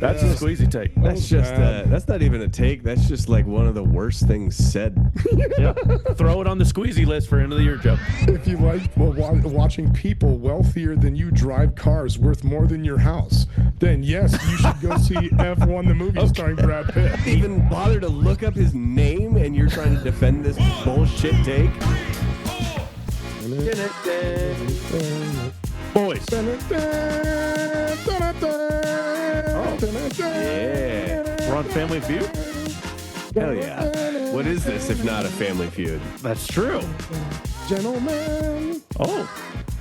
That's a squeezy take. That's just that's not even a take. That's just like one of the worst things said. Yeah. Throw it on the squeezy list for end of the year, Joe. If you like watching people wealthier than you drive cars worth more than your house, then yes, you should go see F1 the movie starring Brad Pitt. Even bother to look up his name, and you're trying to defend this bullshit take. Boys. Yeah. We're on Family Feud? Hell yeah. What is this if not a Family Feud? That's true. Gentlemen. Oh.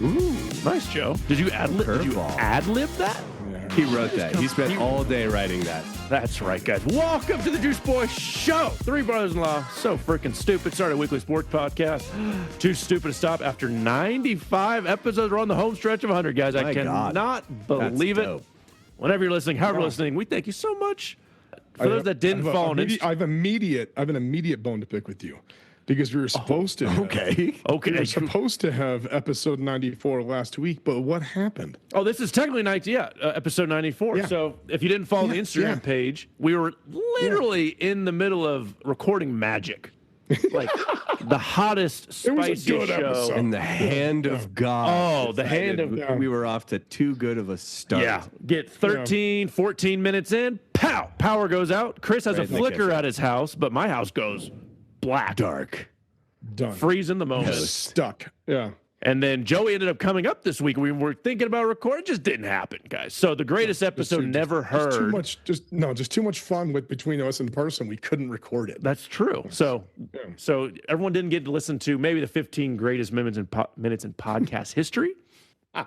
Ooh. Nice, Joe. Did you ad-lib that? Yeah. He wrote that. He spent all day writing that. That's right, guys. Welcome to the Juice Boy Show. Three brothers-in-law, so freaking stupid. Started a weekly sports podcast. Too stupid to stop after 95 episodes. We're on the home stretch of 100, guys. I cannot believe it. Whenever you're listening, however you're listening, we thank you so much. For those that didn't follow, I have an immediate bone to pick with you. Because we were supposed to. Okay. Okay. We were supposed to have episode 94 last week, but what happened? Oh, this is technically episode 94. Yeah. So if you didn't follow the Instagram page, we were literally in the middle of recording magic. Like the hottest, spiciest show. Episode. In the hand of God. Oh, the hand of God. We were off to too good of a start. Yeah. Get 13, 14 minutes in. Pow! Power goes out. Chris has a flicker at his house, but my house goes black. Dark. Done. Freeze in the moment. Stuck. Yeah. And then Joey ended up coming up this week. We were thinking about recording. It just didn't happen, guys. So the greatest episode never heard. Just too much fun between us in person. We couldn't record it. That's true. So everyone didn't get to listen to maybe the 15 greatest minutes in podcast history.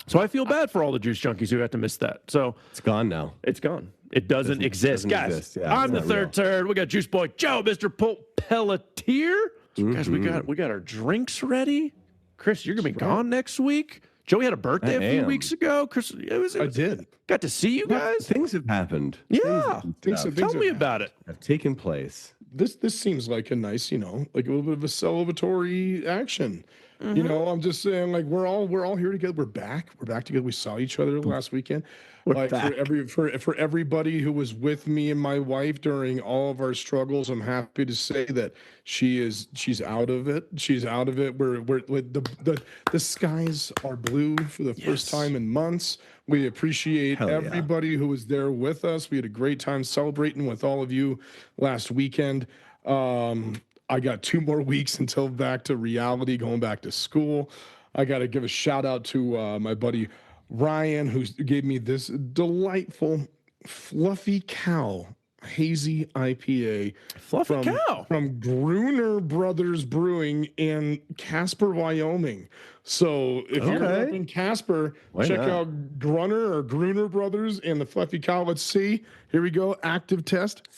So I feel bad for all the Juice Junkies who had to miss that. So it's gone now. It's gone. It doesn't exist. Guys, Yeah, I'm the third turd. We got Juice Boy Joe, Mr. Pelletier. So guys, we got our drinks ready. Chris, you're gonna be gone next week. Joey had a birthday a few weeks ago. Chris, I did. Got to see you guys. Things have happened. Yeah. Tell me about it. Have taken place. This seems like a nice, like a little bit of a celebratory action. Mm-hmm. I'm just saying, like we're all here together. We're back together. We saw each other last weekend. For everybody who was with me and my wife during all of our struggles, I'm happy to say that she's out of it. She's out of it. We're the skies are blue for the first time in months. We appreciate everybody who was there with us. We had a great time celebrating with all of you last weekend. I got 2 more weeks until back to reality, going back to school. I got to give a shout out to my buddy Ryan, who gave me this delightful Fluffy Cow hazy IPA from Gruner Brothers Brewing in Casper, Wyoming. So if you're up in Casper, check out Gruner Brothers and the Fluffy Cow. Let's see. Here we go. Active test.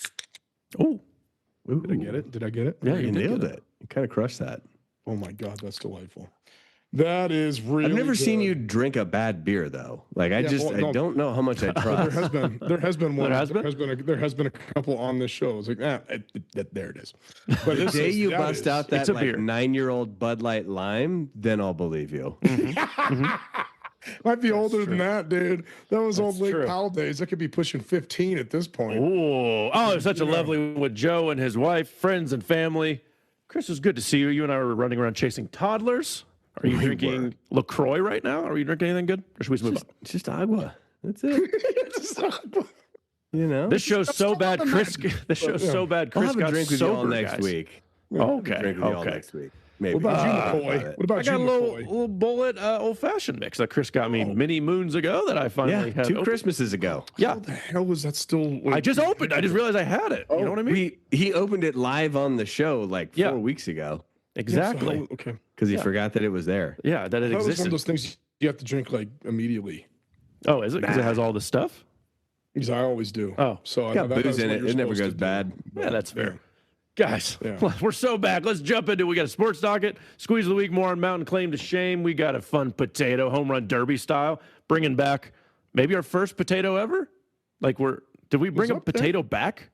Oh. Did I get it? Did I get it? Yeah, you nailed it. You kind of crushed that. Oh my God, that's delightful. That is really. I've never good. ssiin you drink a bad beer though. Like I don't know how much I trust. There has been one. There has been a couple on this show. It's like there it is. But the day you bust out that like 9-year-old Bud Light Lime, then I'll believe you. Might be older than that, dude. That was old Lake Powell days. That could be pushing 15 at this point. It's such a lovely with Joe and his wife, friends and family. Chris, it's good to see you. You and I were running around chasing toddlers. Are you drinking LaCroix right now? Are you drinking anything good? Or should we move on? Just agua. That's it. Just agua. This show's so bad, Chris. This show's so bad, Chris. I'll have a drink with you all next week. Okay. All next week. Maybe. What about you, McCoy? What about I got a little bullet old-fashioned mix that Chris got me many moons ago that I finally had. 2 Christmases ago. Yeah. How the hell was that still? I just opened. I just realized I had it. You know what I mean? He opened it live on the show like 4 weeks ago. Exactly. Yeah, okay. Because he forgot that it was there. Yeah, that it existed. That was one of those things you have to drink like immediately. Oh, is it? Because it has all the stuff? Because I always do. Oh. So got booze in it. It never goes bad. Yeah, that's fair. Guys, we're so back. Let's jump into it. We got a sports docket, squeeze of the week, more on mountain claim to shame. We got a fun potato, home run derby style, bringing back maybe our first potato ever. Did we bring a potato back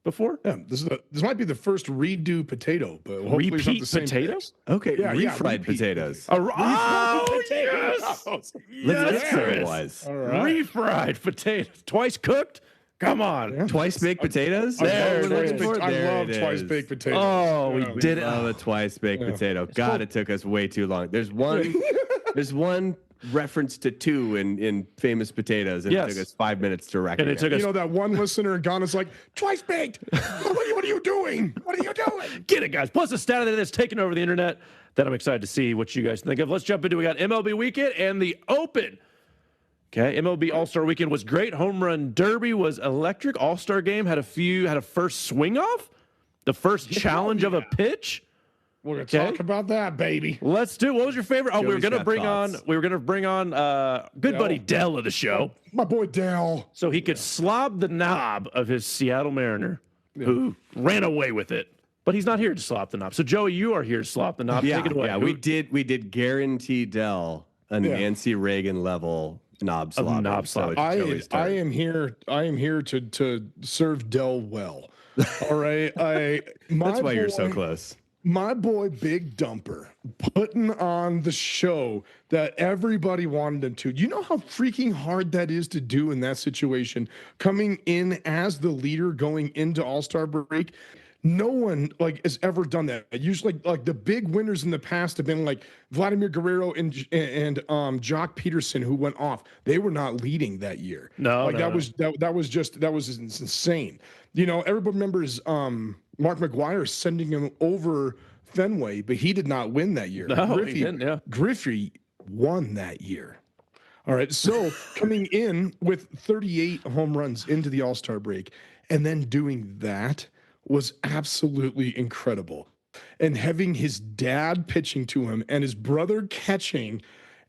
before? Yeah, this might be the first redo potato, but hopefully it's not the same potatoes. Okay, refried potatoes. Yes, Let's see what it was. Refried potatoes, twice cooked. Come on. Yeah. Twice baked potatoes? There it is. I love twice baked potatoes. Oh, we did it. I love a twice baked potato. God, it took us way too long. There's one reference to two in famous potatoes, and it took us 5 minutes to recognize. And it took us, you know, that one listener in Ghana's like, twice baked. What are you doing? What are you doing? get it, guys. Plus, a stat that's taken over the internet that I'm excited to see what you guys think of. Let's jump into. We got MLB weekend and the Open. Okay, MLB All-Star Weekend was great. Home Run Derby was electric. All-Star Game had a first swing off, the first challenge of a pitch. We're gonna talk about that, baby. Let's do. What was your favorite? Oh, we were Joey's gonna got bring thoughts. on good buddy Dell of the show, My boy Dell. so he could slob the knob of his Seattle Mariner, who ran away with it. But he's not here to slop the knob. So Joey, you are here to slop the knob. Take it away. Yeah, we did guarantee Dell a Nancy Reagan level knob slop. I am here to serve Dell well. All right. That's why you're so close. My boy Big Dumper putting on the show that everybody wanted him to. You know how freaking hard that is to do in that situation, coming in as the leader going into All-Star break. No one has ever done that. Usually, like the big winners in the past have been like Vladimir Guerrero and Jock Peterson, who went off. They were not leading that year. That was insane. You know, everybody remembers Mark McGwire sending him over Fenway, but he did not win that year. No, he didn't. Yeah, Griffey won that year. All right, so coming in with 38 home runs into the All-Star break, and then doing that was absolutely incredible. And having his dad pitching to him and his brother catching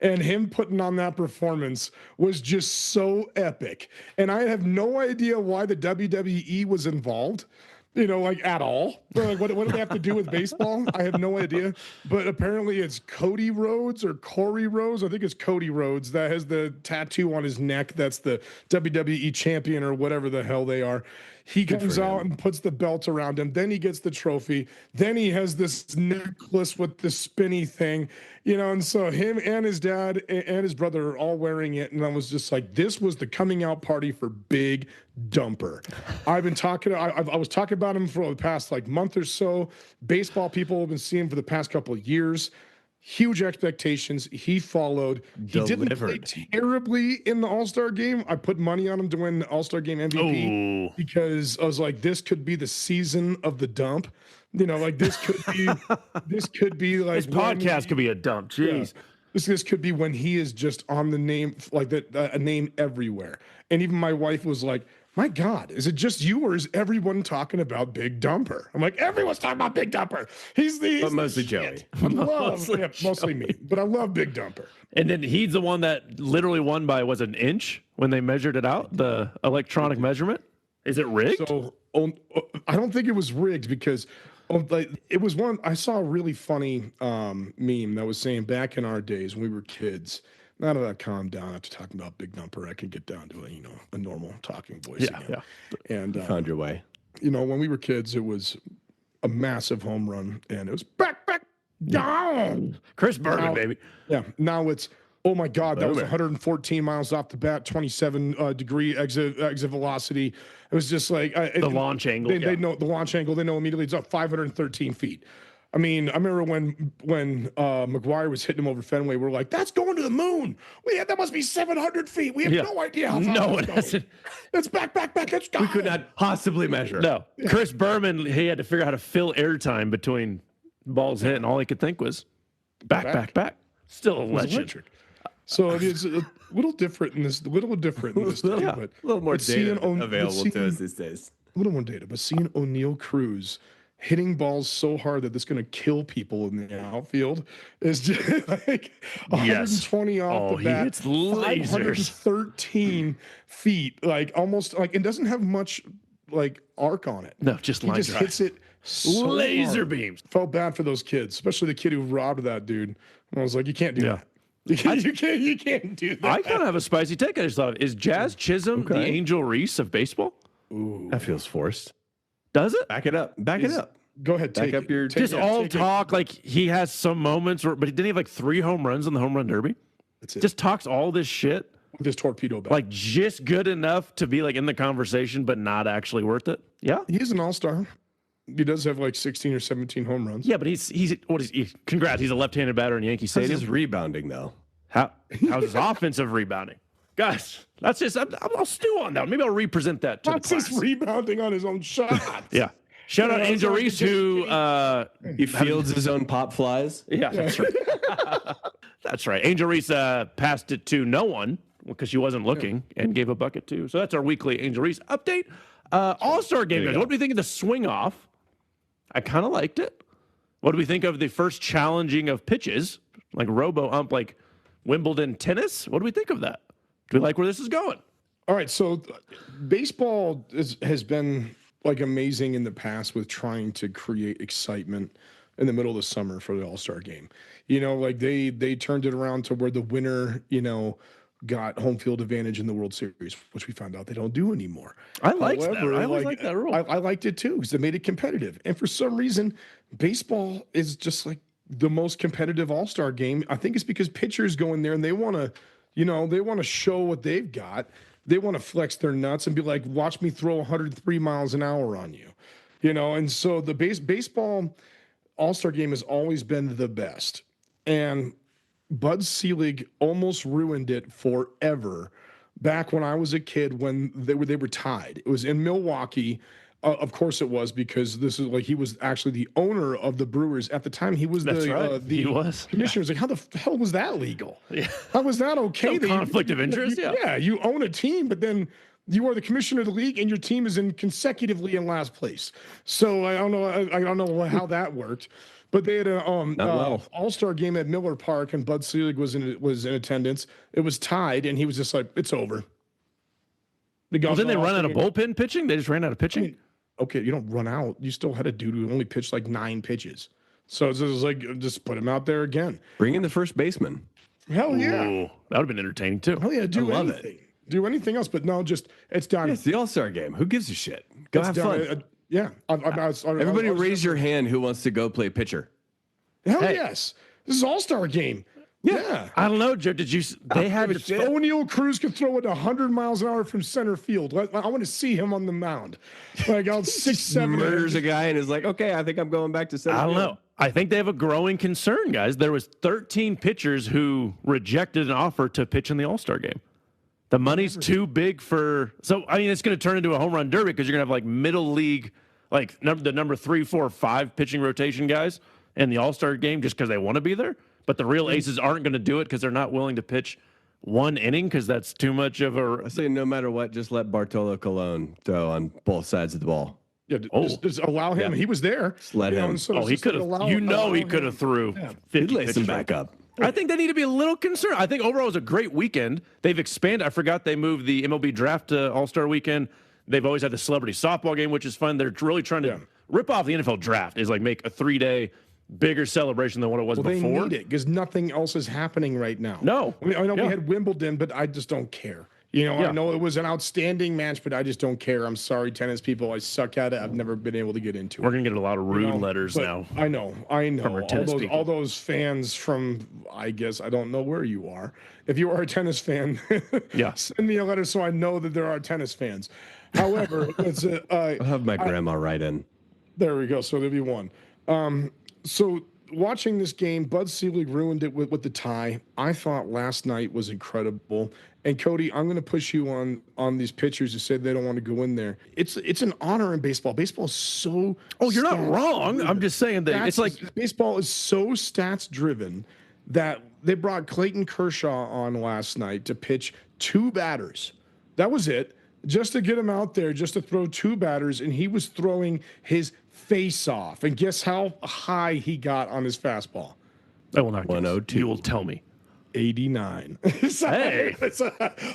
and him putting on that performance was just so epic. And I have no idea why the WWE was involved, at all. What do they have to do with baseball? I have no idea. But apparently it's Cody Rhodes or Corey Rhodes. I think it's Cody Rhodes that has the tattoo on his neck. That's the WWE champion or whatever the hell they are. He comes out and puts the belt around him. Then he gets the trophy. Then he has this necklace with the spinny thing, and so him and his dad and his brother are all wearing it. And I was just like, this was the coming out party for Big Dumper. I was talking about him for the past month or so. Baseball people have been seeing him for the past couple of years. Huge expectations. He followed. He didn't play terribly in the All-Star game. I put money on him to win the All-Star game MVP because I was like, this could be the season of the dump. This could be like this podcast could be a dump. Jeez. Yeah. This could be when he is just on the name, a name everywhere. And even my wife was like, my God, is it just you or is everyone talking about Big Dumper? I'm like, everyone's talking about Big Dumper. But mostly Joey. Mostly me. But I love Big Dumper. And then he's the one that literally won by, was it an inch when they measured it out, the electronic measurement? Is it rigged? So I don't think it was rigged because it was one. I saw a really funny meme that was saying back in our days when we were kids. Now that I calmed down after talking about Big Dumper, I can get down to a normal talking voice again. Yeah. And found your way. When we were kids, it was a massive home run, and it was back down. Chris Berman, baby. Yeah. Now it's, oh my God, that was 114 miles off the bat, 27 degree exit velocity. It was just like the launch angle. They know the launch angle. They know immediately it's up 513 feet. I mean, I remember when McGwire was hitting him over Fenway, we're like, that's going to the moon. That must be 700 feet. We have no idea how far no one has it. It's back. Let's go. We could not possibly measure. No. Yeah. Chris Berman, he had to figure out how to fill airtime between balls hit, and all he could think was back. Still a legend. Electric. So it is a little different in this. A little more data available to us these days. A little more data, but seeing O'Neal Cruz hitting balls so hard that it's going to kill people in the outfield is just like 120 off the bat. It's lasers. 513 feet, almost it doesn't have much arc on it. No, just line drive. Hits it so laser hard. Beams. Felt bad for those kids, especially the kid who robbed that dude. And I was like, you can't do that. You can't do that. I kind of have a spicy take. I just thought, is Jazz Chisholm the Angel Reese of baseball? Ooh, that feels forced. Does it? Back it up. Go ahead. Back up your. Just all talk he has some moments, but he didn't have 3 home runs in the home run derby. That's it. Just talks all this shit. with his torpedo bat. Like just good enough to be like in the conversation, but not actually worth it. Yeah, he's an all-star. He does have like 16 or 17 home runs. Yeah, but he's what is he? Congrats, he's a left-handed batter in Yankee Stadium. How's his rebounding though? How's his offensive rebounding? Guys, that's just I'll stew on that. Maybe I'll represent that to That's the class. his rebounding on his own shots. Yeah. Shout out Angel Reese, who he fields his own pop flies. Yeah, that's right. That's right. Angel Reese passed it to no one because she wasn't looking and gave a bucket too. So that's our weekly Angel Reese update. All-Star game, guys. What do we think of the swing off? I kind of liked it. What do we think of the first challenging of pitches, like robo-ump, like Wimbledon tennis? What do we think of that? Do we like where this is going? All right, so baseball has been like amazing in the past with trying to create excitement in the middle of the summer for the All-Star game. You know, like they turned it around to where the winner, you know, got home field advantage in the World Series, which we found out they don't do anymore. I liked that. I always liked that rule. I liked it too because it made it competitive. And for some reason, baseball is just like the most competitive All-Star game. I think it's because pitchers go in there and they want to, you know, they want to show what they've got. They want to flex their nuts and be like, watch me throw 103 miles an hour on you, you know? And so the baseball All-Star game has always been the best. And Bud Selig almost ruined it forever back when I was a kid when they were tied. It was in Milwaukee. Of course it was, because this is like he was actually the owner of the Brewers at the time. He was the commissioner. Was like, how the hell was that legal? Yeah. How was that okay? No conflict of interest. Yeah, you own a team, but then you are the commissioner of the league, and your team is consecutively in last place. So I don't know how that worked. But they had a All-Star game at Miller Park, and Bud Selig was in attendance. It was tied, and he was just like, "It's over." Well, didn't they run out of bullpen pitching? They just ran out of pitching. I mean, okay, you don't run out. You still had a dude who only pitched like 9 pitches. So it's just like, just put him out there again. Bring in the first baseman. Hell yeah. Ooh, that would have been entertaining too. Hell yeah, do anything. Do anything else, but no, just it's done. Yeah, it's the All-Star game. Who gives a shit? Go have fun. Yeah. Everybody raise your hand who wants to go play pitcher. Hell yes. This is All-Star game. Yeah. I don't know, Joe. Did you? They had O'Neal Cruz could throw it 100 miles an hour from center field. I want to see him on the mound. Like out 6'7". Murders a guy and is like, okay, I think I'm going back to center field. I don't know. I think they have a growing concern, guys. There was 13 pitchers who rejected an offer to pitch in the All-Star game. The money's too big for. So I mean, it's going to turn into a home run derby because you're going to have like middle league, like the number 3, 4, 5 pitching rotation guys in the All-Star game just because they want to be there. But the real aces aren't going to do it because they're not willing to pitch 1 inning because that's too much of a. I say no matter what, just let Bartolo Colon throw on both sides of the ball. Yeah, just allow him. Yeah. He was there. Just let him. So he could have. He could have threw. Yeah. He'd lace him back up. I think they need to be a little concerned. I think overall it was a great weekend. They've expanded. I forgot they moved the MLB draft to All-Star weekend. They've always had the celebrity softball game, which is fun. They're really trying to rip off the NFL draft. Is like make a 3-day. Bigger celebration than what it was before. They need it because nothing else is happening right now. No. I know we had Wimbledon, but I just don't care. You know, I know it was an outstanding match, but I just don't care. I'm sorry, tennis people. I suck at it. I've never been able to get into it. We're going to get a lot of rude letters now. I know. All those fans from, I guess, I don't know where you are. If you are a tennis fan, send me a letter so I know that there are tennis fans. However, I'll have my grandma write in. There we go. So there'll be one. So watching this game, Bud Selig ruined it with the tie. I thought last night was incredible. And Cody, I'm going to push you on these pitchers who said they don't want to go in there. It's an honor in baseball. Baseball is so. Oh, you're not wrong. I'm just saying that it's like baseball is so stats driven that they brought Clayton Kershaw on last night to pitch 2 batters. That was it. Just to get him out there, just to throw 2 batters, and he was throwing his face off. And guess how high he got on his fastball? I will not. 102. You will tell me. 89. Hey,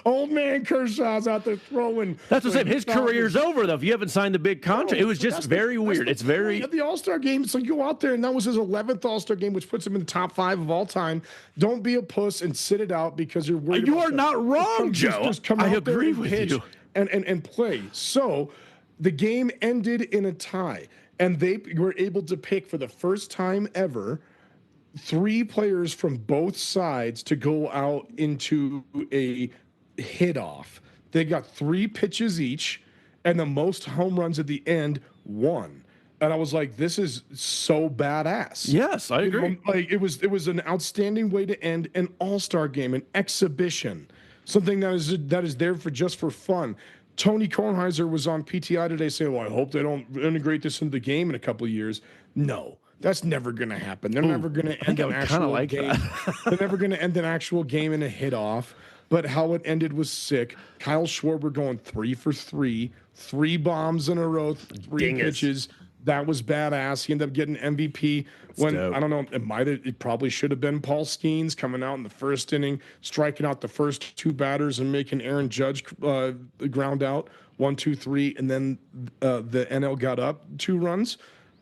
old man Kershaw's out there throwing. That's what I'm saying. His career's over though. If you haven't signed the big contract, it was just very weird. It's very at the All-Star game. So you go out there, and that was his 11th All-Star game, which puts him in the top 5 of all time. Don't be a puss and sit it out because you're worried. You are not wrong, Joe. Just come I out agree there with you. And play. So the game ended in a tie, and they were able to pick for the first time ever 3 players from both sides to go out into a hit off. They got 3 pitches each, and the most home runs at the end won. And I was like, this is so badass. Yes, I agree. Like it was an outstanding way to end an all-star game, an exhibition, something that is there for fun. Tony Kornheiser was on PTI today saying, well, I hope they don't integrate this into the game in a couple of years. No, that's never going to happen. They're never going to end an actual game. They're never going to end an actual game in a hit-off. But how it ended was sick. Kyle Schwarber going 3 for 3, 3 bombs in a row, 3 pitches. That was badass. He ended up getting MVP when dope. I don't know. It probably should have been Paul Skeens coming out in the first inning, striking out the first 2 batters and making Aaron Judge ground out 1, 2, 3, and then the NL got up 2 runs.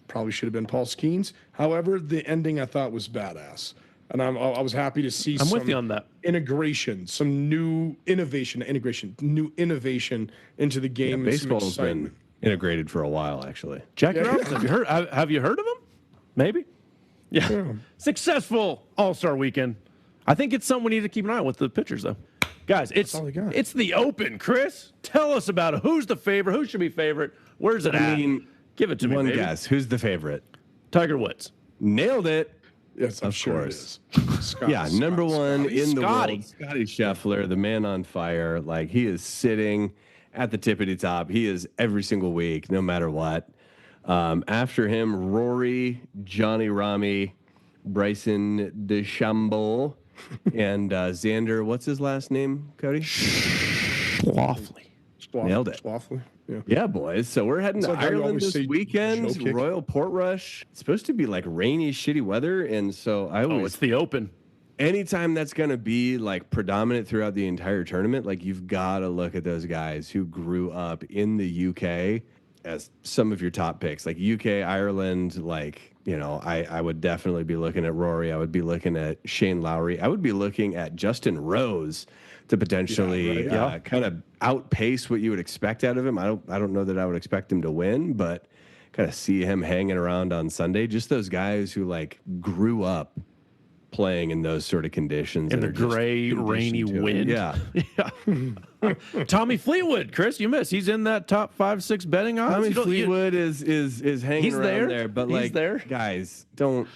Probably should have been Paul Skeens. However, the ending I thought was badass, and I was happy to see. I'm with you on that. Integration, some new innovation into the game. Yeah, baseball's been integrated for a while, actually. Jack Robinson, have you heard of him? Maybe. Yeah. Successful All-Star weekend. I think it's something we need to keep an eye on with the pitchers, though. Guys, it's the Open. Chris, tell us about it. Who's the favorite? Who should be favorite? Where's it at? Give it to me, one baby. guess. Who's the favorite? Tiger Woods. Nailed it. Yes, of course. Number 1 in the world, Scotty Scheffler, the man on fire. Like, he is sitting at the tippity top. He is every single week, no matter what. After him, Rory, Johnny Rami, Bryson DeChambeau, and Xander. What's his last name, Cody? Schauffele. Nailed it. Schauffele. Yeah, boys. So we're heading to Ireland this weekend. Royal Portrush. It's supposed to be like rainy, shitty weather, and so it's the Open. Anytime that's going to be like predominant throughout the entire tournament, like you've got to look at those guys who grew up in the UK as some of your top picks, like UK, Ireland. Like, I would definitely be looking at Rory. I would be looking at Shane Lowry. I would be looking at Justin Rose to potentially kind of outpace what you would expect out of him. I don't know that I would expect him to win, but kind of see him hanging around on Sunday. Just those guys who like grew up playing in those sort of conditions. In the gray, rainy wind. Yeah. Tommy Fleetwood, Chris, you missed. He's in that top 5-6 betting odds. Tommy Fleetwood is hanging around there. But he's there. Guys, don't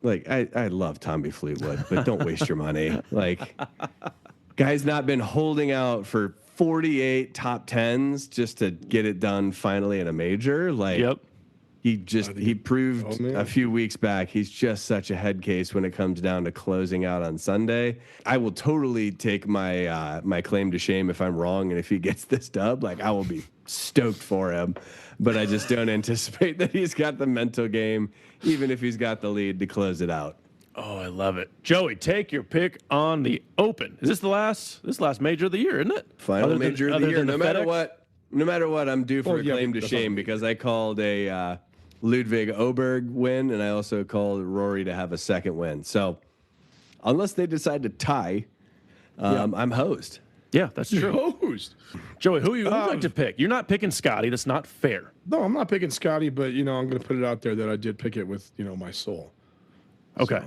like I love Tommy Fleetwood, but don't waste your money. Like, guy's not been holding out for 48 top 10s just to get it done finally in a major. Like, he proved a few weeks back he's just such a head case when it comes down to closing out on Sunday. I will totally take my my claim to shame if I'm wrong, and if he gets this dub, like, I will be stoked for him. But I just don't anticipate that he's got the mental game, even if he's got the lead to close it out. Oh, I love it. Joey, take your pick on the Open. Is this last major of the year, isn't it? Final major of the year. No matter what, I'm due for a claim to shame because I called a Ludwig Oberg win, and I also called Rory to have a second win. So unless they decide to tie, I'm host. Yeah, that's true. Host. Joey, who you like to pick? You're not picking Scotty. That's not fair. No, I'm not picking Scotty, but I'm going to put it out there that I did pick it with my soul. Okay.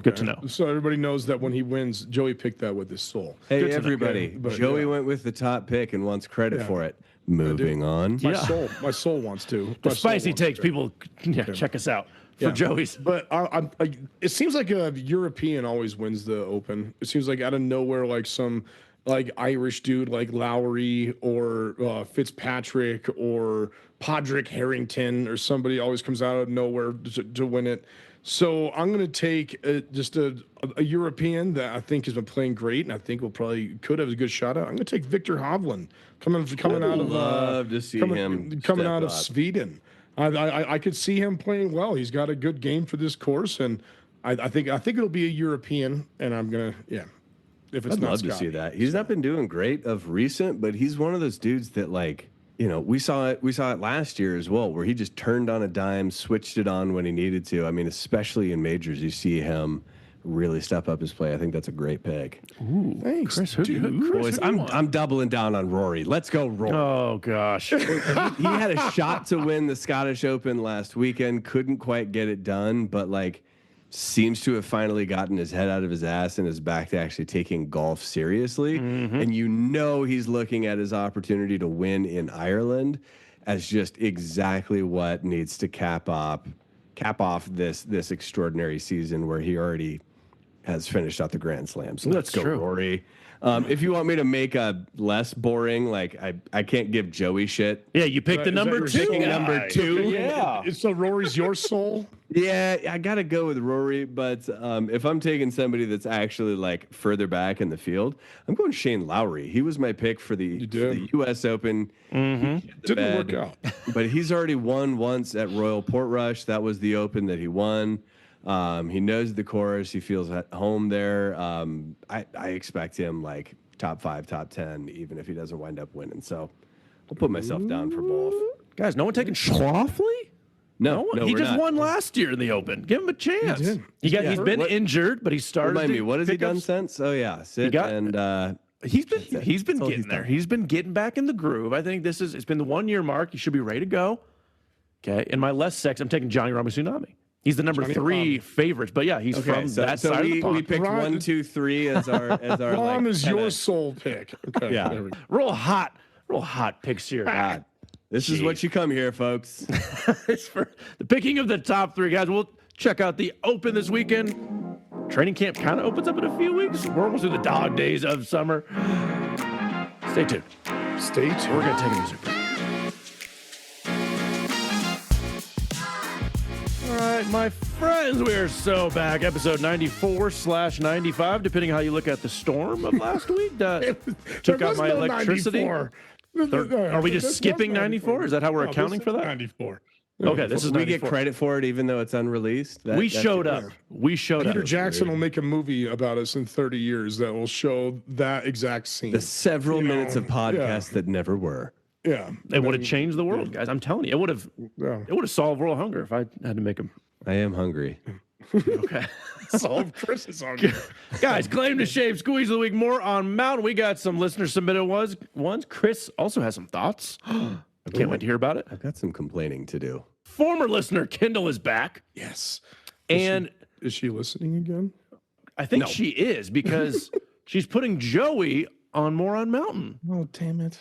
Good to know. So everybody knows that when he wins, Joey picked that with his soul. Hey, everybody. Joey went with the top pick and wants credit for it. Moving on. My soul wants to. The spicy takes. People, check us out for Joey's. But it seems like a European always wins the Open. It seems like out of nowhere, like some Irish dude like Lowry or Fitzpatrick or Podrick Harrington or somebody always comes out of nowhere to win it. So I'm going to take just a European that I think has been playing great, and I think could have a good shot at. I'm going to take Victor Hovland coming out of love to see him coming out of Sweden. I could see him playing well. He's got a good game for this course, and I think it'll be a European, and I'm gonna if it's I'd not love Scotty. to see that. He's not been doing great of recent, but he's one of those dudes that we saw it last year as well, where he just turned on a dime, switched it on when he needed to. I mean, especially in majors, you see him really step up his play. I think that's a great pick. Ooh, thanks, Chris. Boys, I'm doubling down on Rory. Let's go, Rory. Oh gosh, he had a shot to win the Scottish Open last weekend, couldn't quite get it done, but seems to have finally gotten his head out of his ass and is back to actually taking golf seriously. And he's looking at his opportunity to win in Ireland as just exactly what needs to cap off this extraordinary season where he already has finished out the Grand Slam. So let's go, Rory. If you want me to make a less boring, like I can't give Joey shit. Yeah, you picked the number two. Number two. Yeah. So Rory's your soul? Yeah, I got to go with Rory. But if I'm taking somebody that's actually like further back in the field, I'm going Shane Lowry. He was my pick for the U.S. Open. Didn't work out. But he's already won once at Royal Portrush. That was the Open that he won. He knows the course. He feels at home there. I expect him like top 5, top 10, even if he doesn't wind up winning. So I'll put myself down for both. Guys, no one taking Schauffele? No, he just won last year in the Open. Give him a chance. He's been injured, but he started. Remind me, what has he done since? Oh yeah, he's been getting there. He's been getting back in the groove. I think it's been the 1 year mark. He should be ready to go. Okay, in my less sex, I'm taking Johnny Ramatsunami. He's the number 3 favorite, but yeah, he's from that side of the pond. We picked 1, 2, 3 as our Ron is your soul pick. Okay, yeah, real hot picks here. God. This is what you come here, folks. It's for the picking of the top 3 guys. We'll check out the Open this weekend. Training camp kind of opens up in a few weeks. We're almost through the dog days of summer. Stay tuned. We're going to take a music break. All right, my friends, we are so back. Episode 94/95, depending how you look at the storm of last week. Took out my electricity. 94. Are we just skipping 94? Is that how we're accounting for that? 94. Okay, this is 94. We get credit for it even though it's unreleased. We showed up. Peter Jackson will make a movie about us in 30 years that will show that exact scene. The several minutes of podcasts that never were. Yeah. It would have changed the world, guys. I'm telling you. It would have solved world hunger if I had to make them. I am hungry. Okay. Solve Chris's hunger. Guys, claim to shame squeeze of the week. More on Mountain. We got some listener submitted ones. Chris also has some thoughts. I can't wait to hear about it. I've got some complaining to do. Former listener Kendall is back. Yes. And is she listening again? I think she is because she's putting Joey on Moron Mountain. Oh, damn it.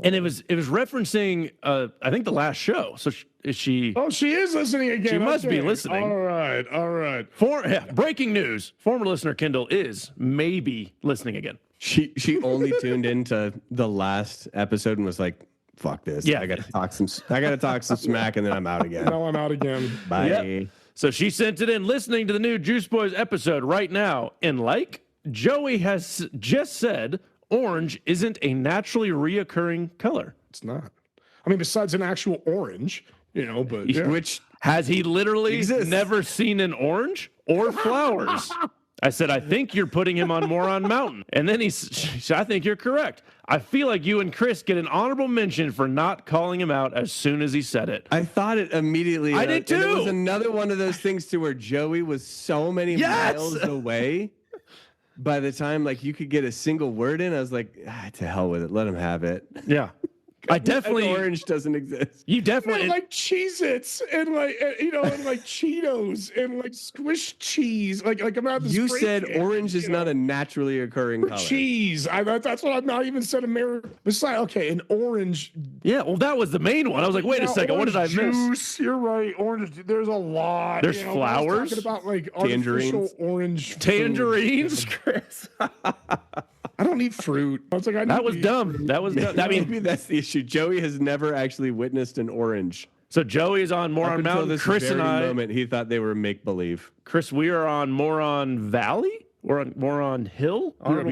And it was referencing I think the last show. So is she? Oh, she is listening again. She must be listening. All right. Breaking news: former listener Kendall is maybe listening again. She only tuned into the last episode and was like, "Fuck this! Yeah, I got to talk some smack, and then I'm out again." Now I'm out again. Bye. Yep. So she sent it in, listening to the new Juice Boys episode right now. And like Joey has just said, orange isn't a naturally reoccurring color. It's not. I mean, besides an actual orange, but yeah. Which has he literally never seen an orange or flowers? I said, I think you're putting him on Moron Mountain. And then she said, I think you're correct. I feel like you and Chris get an honorable mention for not calling him out as soon as he said it. I thought it immediately. I did too. And it was another one of those things to where Joey was so many miles away. By the time you could get a single word in, I was like, to hell with it. Let him have it. Yeah. I definitely. Orange doesn't exist. You definitely. Like Cheez-Its and and like Cheetos and like Squish cheese. Like I'm not. You said orange is not a naturally occurring color. Cheese. That's what I've not even said. Besides, an orange. Yeah, well, that was the main one. I was like, wait a second, what did I miss? You're right. Orange. There's a lot. There's flowers. Talking about artificial orange. Tangerines, Chris. I don't eat fruit. I was like, that was dumb. That was dumb. I mean, maybe that's the issue. Joey has never actually witnessed an orange. So Joey is on Moron Mountain. Chris and I. Moment, he thought they were make believe. Chris, we are on Moron Valley. We're on Moron Hill. You're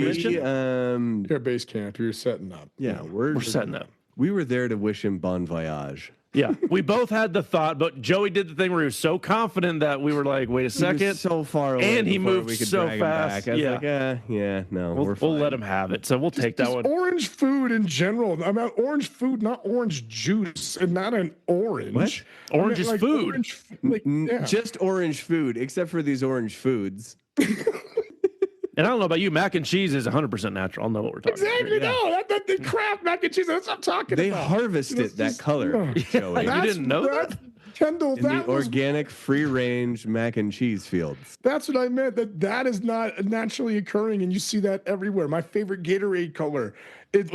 base camp. You're setting up. Yeah, we're setting up. We were there to wish him bon voyage. Yeah, we both had the thought, but Joey did the thing where he was so confident that we were like, wait a second. He was so far away. And he moved so fast. I was like, no, we'll let him have it. So we'll take that one. Orange food in general. I mean, orange food, not orange juice, and not an orange. What? Orange is food. Just orange food, except for these orange foods. And I don't know about you, mac and cheese is 100% natural. I'll know what we're talking about. Exactly. No, that the Kraft mac and cheese. That's what I'm talking about. They harvest it that color, Joey. You didn't know that? Kendall, In the organic free-range mac and cheese fields. That's what I meant. That is not naturally occurring, and you see that everywhere. My favorite Gatorade color, it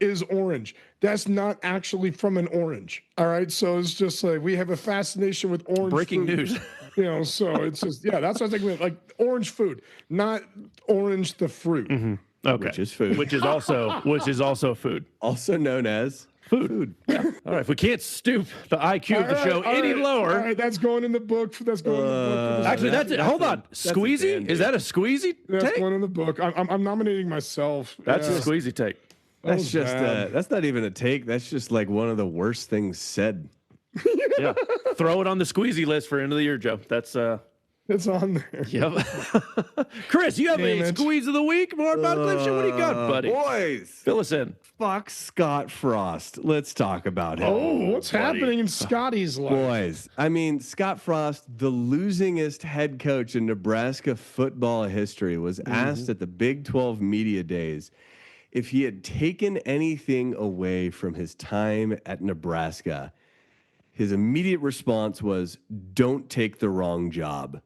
is orange. That's not actually from an orange. All right, so it's just like we have a fascination with orange. Breaking food, news. So it's just that's what I was thinking. Like orange food, not orange the fruit. Mm-hmm. Okay, which is food, which is also food, also known as. Food. Yeah. All right. If we can't stoop the IQ of the show any lower. All right. That's going in the book. That's going in the book. Actually, that's it. Hold on. Squeezy? Is that a squeezy That's take? going in the book. I'm nominating myself. That's a squeezy take. That's just that's not even a take. That's just like one of the worst things said. Yeah. Throw it on the squeezy list for end of the year, Joe. That's it's on there. Yep. Chris, you have a squeeze of the week. More about Cliff Show. What do you got, buddy? Boys, fill us in. Fuck Scott Frost. Let's talk about him. Oh, what's happening in Scotty's life? Boys, I mean, Scott Frost, the losingest head coach in Nebraska football history, was asked at the Big 12 Media Days if he had taken anything away from his time at Nebraska. His immediate response was, "Don't take the wrong job."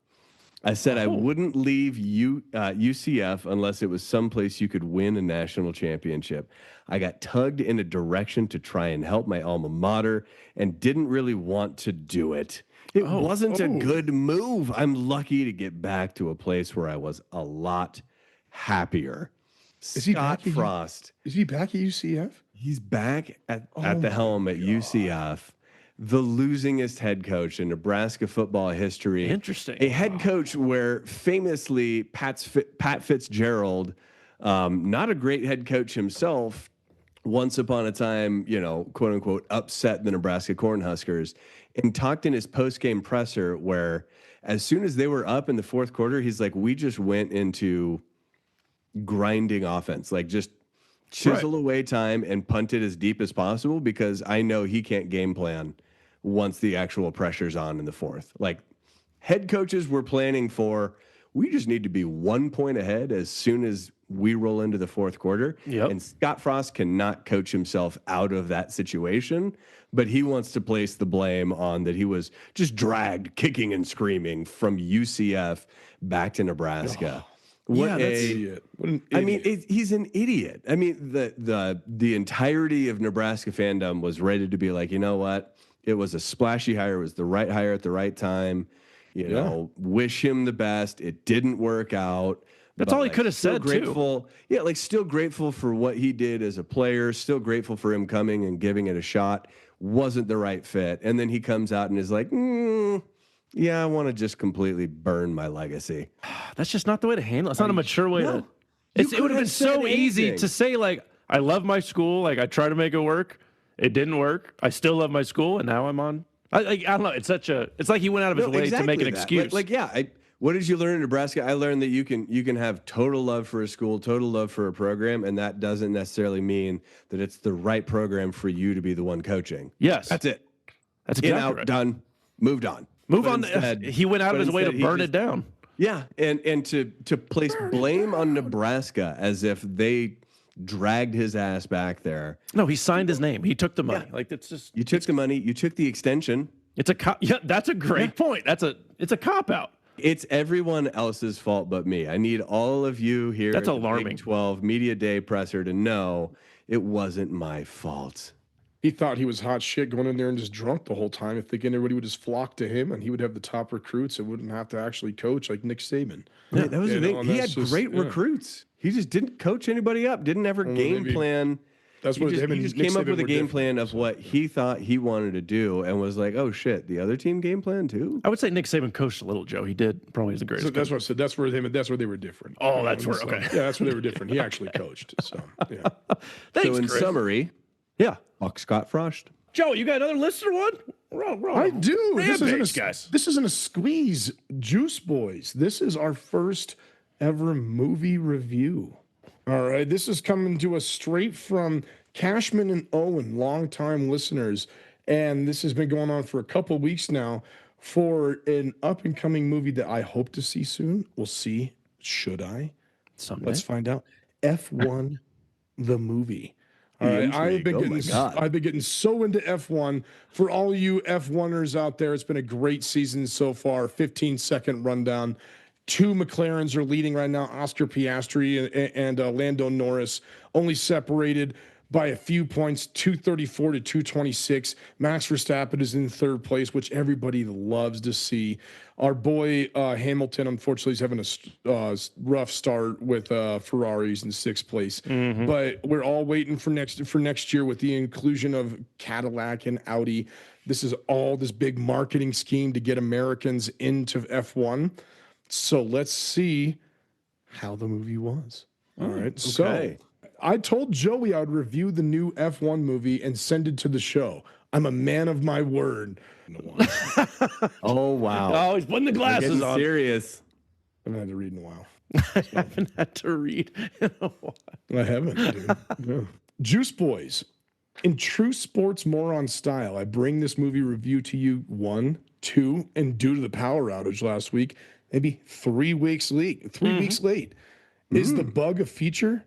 I said I wouldn't leave UCF unless it was someplace you could win a national championship. I got tugged in a direction to try and help my alma mater and didn't really want to do it. It wasn't a good move. I'm lucky to get back to a place where I was a lot happier. Is he back Frost. Is he back at UCF? He's back at the helm at UCF. The losingest head coach in Nebraska football history. Interesting. A head coach where famously Pat Fitzgerald, not a great head coach himself, once upon a time, quote unquote, upset the Nebraska Cornhuskers and talked in his post-game presser where as soon as they were up in the fourth quarter, he's like, we just went into grinding offense, like just chisel away time and punt it as deep as possible because I know he can't game plan once the actual pressure's on in the fourth. Like head coaches were planning for, we just need to be 1 point ahead as soon as we roll into the fourth quarter. Yep. And Scott Frost cannot coach himself out of that situation, but he wants to place the blame on that he was just dragged kicking and screaming from UCF back to Nebraska. What that's an idiot. What an idiot. I mean, he's an idiot. I mean, the entirety of Nebraska fandom was ready to be like, you know what? It was a splashy hire. It was the right hire at the right time. You know, wish him the best. It didn't work out. That's all he could have said, too. Yeah, still grateful for what he did as a player. Still grateful for him coming and giving it a shot. Wasn't the right fit. And then he comes out and is like, yeah, I want to just completely burn my legacy. That's just not the way to handle it. It's not a mature way to. It would have been so easy to say, like, I love my school. Like, I try to make it work. It didn't work. I still love my school, and now I'm on. I don't know. It's like he went out of his way to make an excuse. What did you learn in Nebraska? I learned that you can have total love for a school, total love for a program, and that doesn't necessarily mean that it's the right program for you to be the one coaching. Yes, that's it. That's exactly out, right. Done, moved on. Move on. He went out of his way to burn it down. Yeah, and to place blame on Nebraska as if they dragged his ass back there. No, he signed his name. He took the money. Like it's just you took the money. You took the extension. It's a that's a great point. It's a cop out. It's everyone else's fault but me. I need all of you here. That's at the alarming. Big 12 Media Day presser to know it wasn't my fault. He thought he was hot shit going in there and just drunk the whole time, thinking everybody would just flock to him and he would have the top recruits and wouldn't have to actually coach like Nick Saban. Yeah, that was the thing. He had great recruits. He just didn't coach anybody up, didn't ever game plan. That's what he just came up with a game plan of what he thought he wanted to do and was like, oh shit, the other team game plan too? I would say Nick Saban coached a little, Joe. He did. Probably the greatest. So that's what I said. That's where they were different. Oh, that's where, okay. Yeah, that's where they were different. He actually coached. So, yeah. Thanks, so in Chris. summary, fuck Scott Frost. Joe, you got another listener one? We're on I do. guys. This isn't a squeeze, Juice Boys. This is our first ever movie review. All right. This is coming to us straight from Cashman and Owen, longtime listeners. And this has been going on for a couple weeks now for an up and coming movie that I hope to see soon. We'll see. Should I? Someday. Let's find out. F1, the movie. All right, intrigue. I've been getting so into F1. For all you F1ers out there, it's been a great season so far. 15-second rundown. 2 McLarens are leading right now, Oscar Piastri and Lando Norris, only separated by a few points, 234 to 226. Max Verstappen is in 3rd place, which everybody loves to see. Our boy Hamilton, unfortunately, is having a rough start with Ferraris in 6th place. Mm-hmm. But we're all waiting for next year with the inclusion of Cadillac and Audi. This is all this big marketing scheme to get Americans into F1. So let's see how the movie was. All right. Okay. So I told Joey I would review the new F1 movie and send it to the show. I'm a man of my word. Oh, wow. Oh, he's putting the glasses on. Serious. I haven't had to read in a while. I haven't had to read in a while. I haven't, dude. Yeah. Juice Boys. In true sports moron style, I bring this movie review to you 1, 2, and due to the power outage last week, maybe 3 weeks late. 3 weeks late. Is the bug a feature?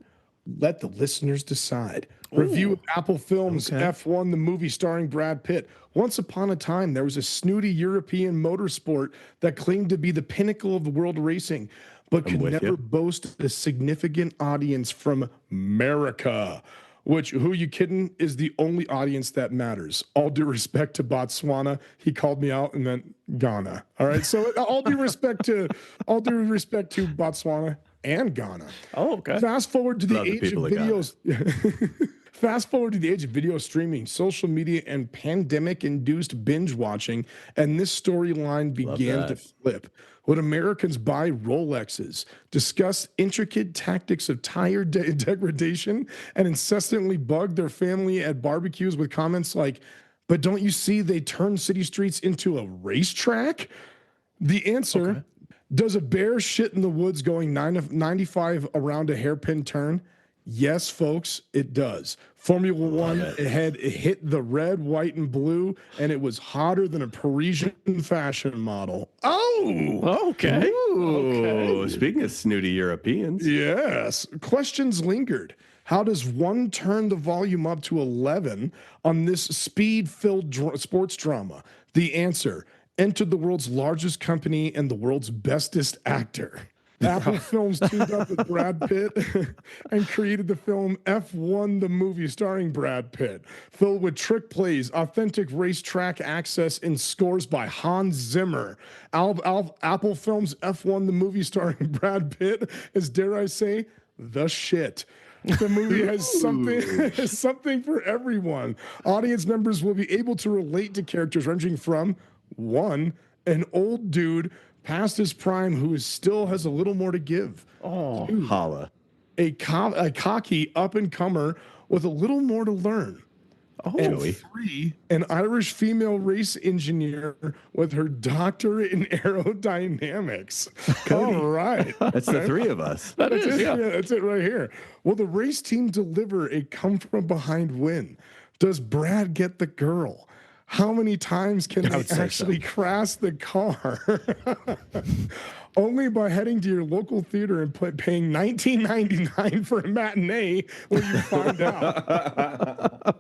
Let the listeners decide. Review of Apple Films F1, the movie starring Brad Pitt. Once upon a time, there was a snooty European motorsport that claimed to be the pinnacle of the world racing, but could never boast a significant audience from America. Which, who you kidding, is the only audience that matters. All due respect to Botswana, he called me out and then Ghana. All right, so all due respect to Botswana and Ghana. Oh, okay. Fast forward to the age of videos. Fast forward to the age of video streaming, social media, and pandemic-induced binge watching, and this storyline began to flip. Would Americans buy Rolexes, discuss intricate tactics of tire degradation, and incessantly bug their family at barbecues with comments like, "But don't you see they turn city streets into a racetrack?" The answer, does a bear shit in the woods going 95 around a hairpin turn? Yes, folks, it does. Formula One, it hit the red, white, and blue, and it was hotter than a Parisian fashion model. Oh, okay. Ooh, speaking of snooty Europeans. Yes. Questions lingered. How does one turn the volume up to 11 on this speed-filled sports drama? The answer, entered the world's largest company and the world's bestest actor. Apple Films teamed up with Brad Pitt and created the film F1, the movie starring Brad Pitt, filled with trick plays, authentic racetrack access, and scores by Hans Zimmer. Apple Films F1, the movie starring Brad Pitt is, dare I say, the shit. The movie has something for everyone. Audience members will be able to relate to characters ranging from 1, an old dude past his prime who still has a little more to give. Holla. A cocky up-and-comer with a little more to learn. And 3, an Irish female race engineer with her doctorate in aerodynamics. All right. That's the 3 of us. That's it right here. Will the race team deliver a come-from-behind win? Does Brad get the girl? How many times can they actually crash the car? Only by heading to your local theater and paying $19.99 for a matinee will you find out.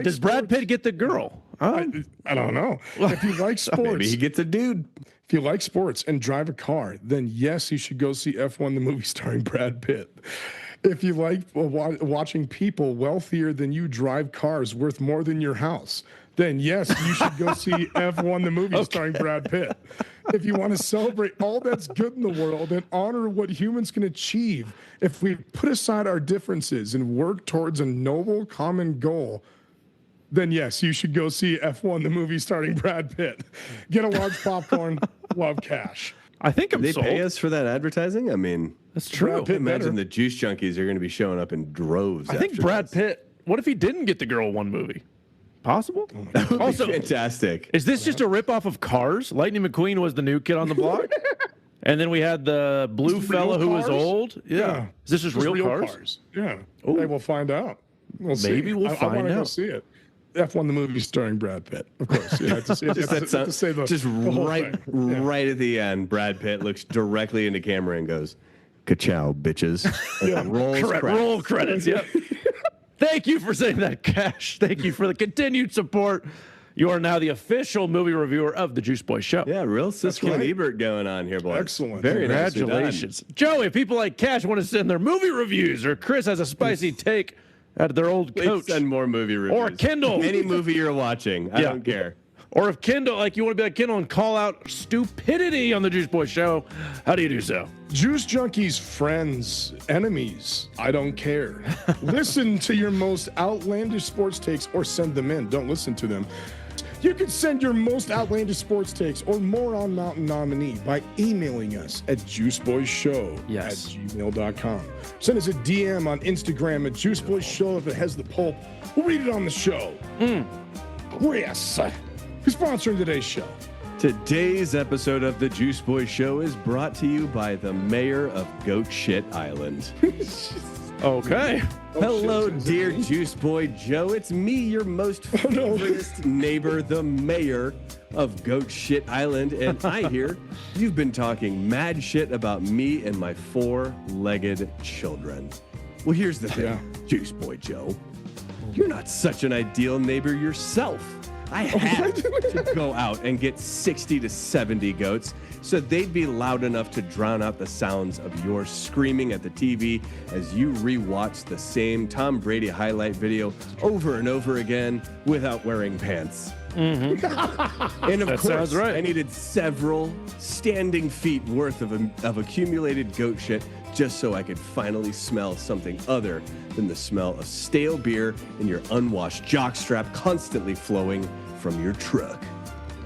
Does Brad Pitt get the girl? I don't know. If you like sports, maybe he gets a dude. If you like sports and drive a car, then yes, you should go see F1, the movie starring Brad Pitt. If you like watching people wealthier than you drive cars worth more than your house, then yes, you should go see F1, the movie starring Brad Pitt. If you want to celebrate all that's good in the world and honor what humans can achieve if we put aside our differences and work towards a noble common goal, then yes, you should go see F1, the movie starring Brad Pitt. Get a large popcorn, love cash. I think they pay us for that advertising. I mean, that's true. Imagine the juice junkies are going to be showing up in droves. I think Brad Pitt. What if he didn't get the girl one movie? Possible. That would also be fantastic. Is this just a ripoff of Cars? Lightning McQueen was the new kid on the block, and then we had the blue fella who was old. Yeah. Is this just real cars? Yeah. Hey, we'll find out. We'll see. Maybe we'll find out. I want to go see it. F1, the movie starring Brad Pitt, of course. Yeah, right at the end, Brad Pitt looks directly into camera and goes, Ka-chow, bitches. Roll credits. Yep. Thank you for saying that, Cash. Thank you for the continued support. You are now the official movie reviewer of the Juice Boy Show. Yeah, real Siskel and Ebert going on here, boys. Excellent. Very Congratulations. Joey, if people like Cash want to send their movie reviews, or Chris has a spicy take out of their old coach. Send more movie reviews. Or Kindle. Any movie you're watching. I don't care. Or if Kindle, like you want to be like Kindle and call out stupidity on the Juice Boy Show, how do you do so? Juice Junkies, friends, enemies, I don't care. Listen to your most outlandish sports takes or send them in. Don't listen to them. You can send your most outlandish sports takes or Moron Mountain nominee by emailing us at juiceboyshow@gmail.com. Send us a DM on Instagram at juiceboyshow if it has the pulp. We'll read it on the show. Chris, who's sponsoring today's show? Today's episode of the Juice Boy Show is brought to you by the mayor of Goat Shit Island. Okay. Hello, dear Juice Boy Joe. It's me, your most favorite neighbor, the mayor of Goat Shit Island. And I hear you've been talking mad shit about me and my four-legged children. Well, here's the thing, Juice Boy Joe. You're not such an ideal neighbor yourself. I had to go out and get 60 to 70 goats so they'd be loud enough to drown out the sounds of your screaming at the TV as you rewatch the same Tom Brady highlight video over and over again without wearing pants. Mm-hmm. And of course, I needed several standing feet worth of accumulated goat shit just so I could finally smell something other than the smell of stale beer and your unwashed jockstrap constantly flowing from your truck.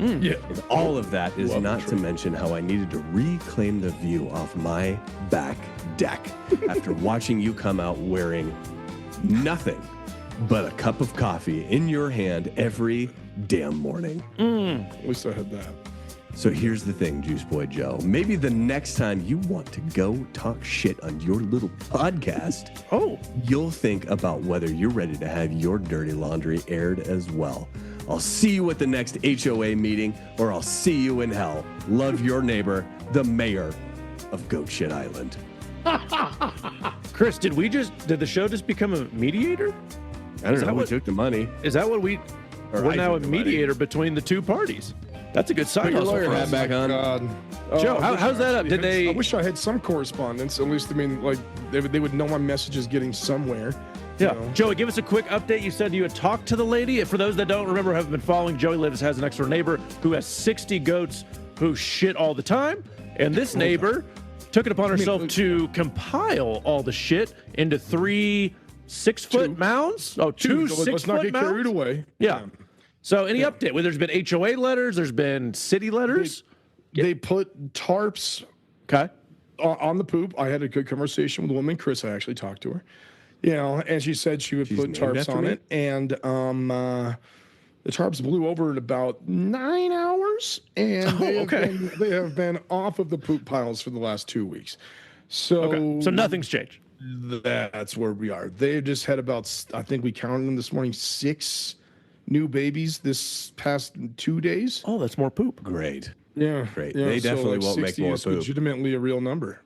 Yeah. And all of that is not to mention how I needed to reclaim the view off my back deck after watching you come out wearing nothing but a cup of coffee in your hand every damn morning. At least I had that. So here's the thing, Juice Boy Joe. Maybe the next time you want to go talk shit on your little podcast, you'll think about whether you're ready to have your dirty laundry aired as well. I'll see you at the next HOA meeting, or I'll see you in hell. Love your neighbor, the mayor of Goat Shit Island. Chris, did the show just become a mediator? I don't know. We took the money. Is that what we're now a mediator between the two parties? That's a good side hustle. Lawyer hat back on. Joe, how's that up? I wish I had some correspondence. At least, I mean, like they would know my message is getting somewhere. Yeah. Joey, give us a quick update. You said you had talked to the lady. For those that don't remember, have been following, Joey has an next door neighbor who has 60 goats who shit all the time. And this neighbor took it upon herself to compile all the shit into 3 6-foot mounds. Oh, two 6-foot mounds. Let's not get carried away. Yeah. So any update? Well, there's been HOA letters. There's been city letters. They put tarps on the poop. I had a good conversation with the woman, Chris. I actually talked to her. And she said she would put tarps on it. And the tarps blew over in about 9 hours. And they have been off of the poop piles for the last 2 weeks. So nothing's changed. That's where we are. They just had about, I think we counted them this morning, 6 new babies this past 2 days. Oh, that's more poop. Great. Yeah. Great. They definitely won't make more poop. Legitimately a real number.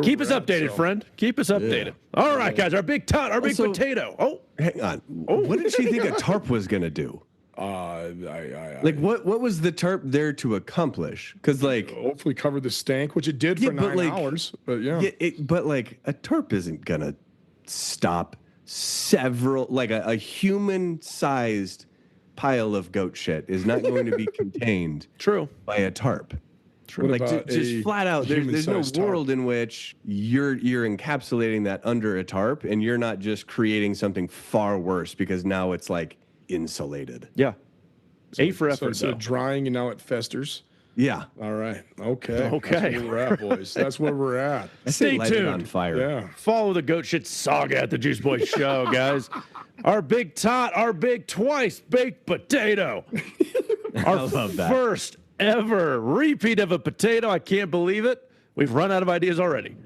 Keep us updated, friend. Keep us updated. Yeah. All right, guys. Our big potato. Oh, hang on. What did she think a tarp was going to do? What was the tarp there to accomplish? Because hopefully cover the stank, which it did for 9 hours. But but a tarp isn't going to stop several, a human-sized pile of goat shit is not going to be contained. By a tarp. Just flat out, there's no world in which you're encapsulating that under a tarp, and you're not just creating something far worse because now it's insulated. Yeah. A for effort. So drying and now it festers. Yeah. All right. Okay. That's where we're at, boys. That's where we're at. Stay tuned. On fire. Yeah. Follow the goat shit saga at the Juice Boy Show, guys. Our big tot, our big twice baked potato. Our first ever repeat of a potato. I can't believe it. We've run out of ideas already.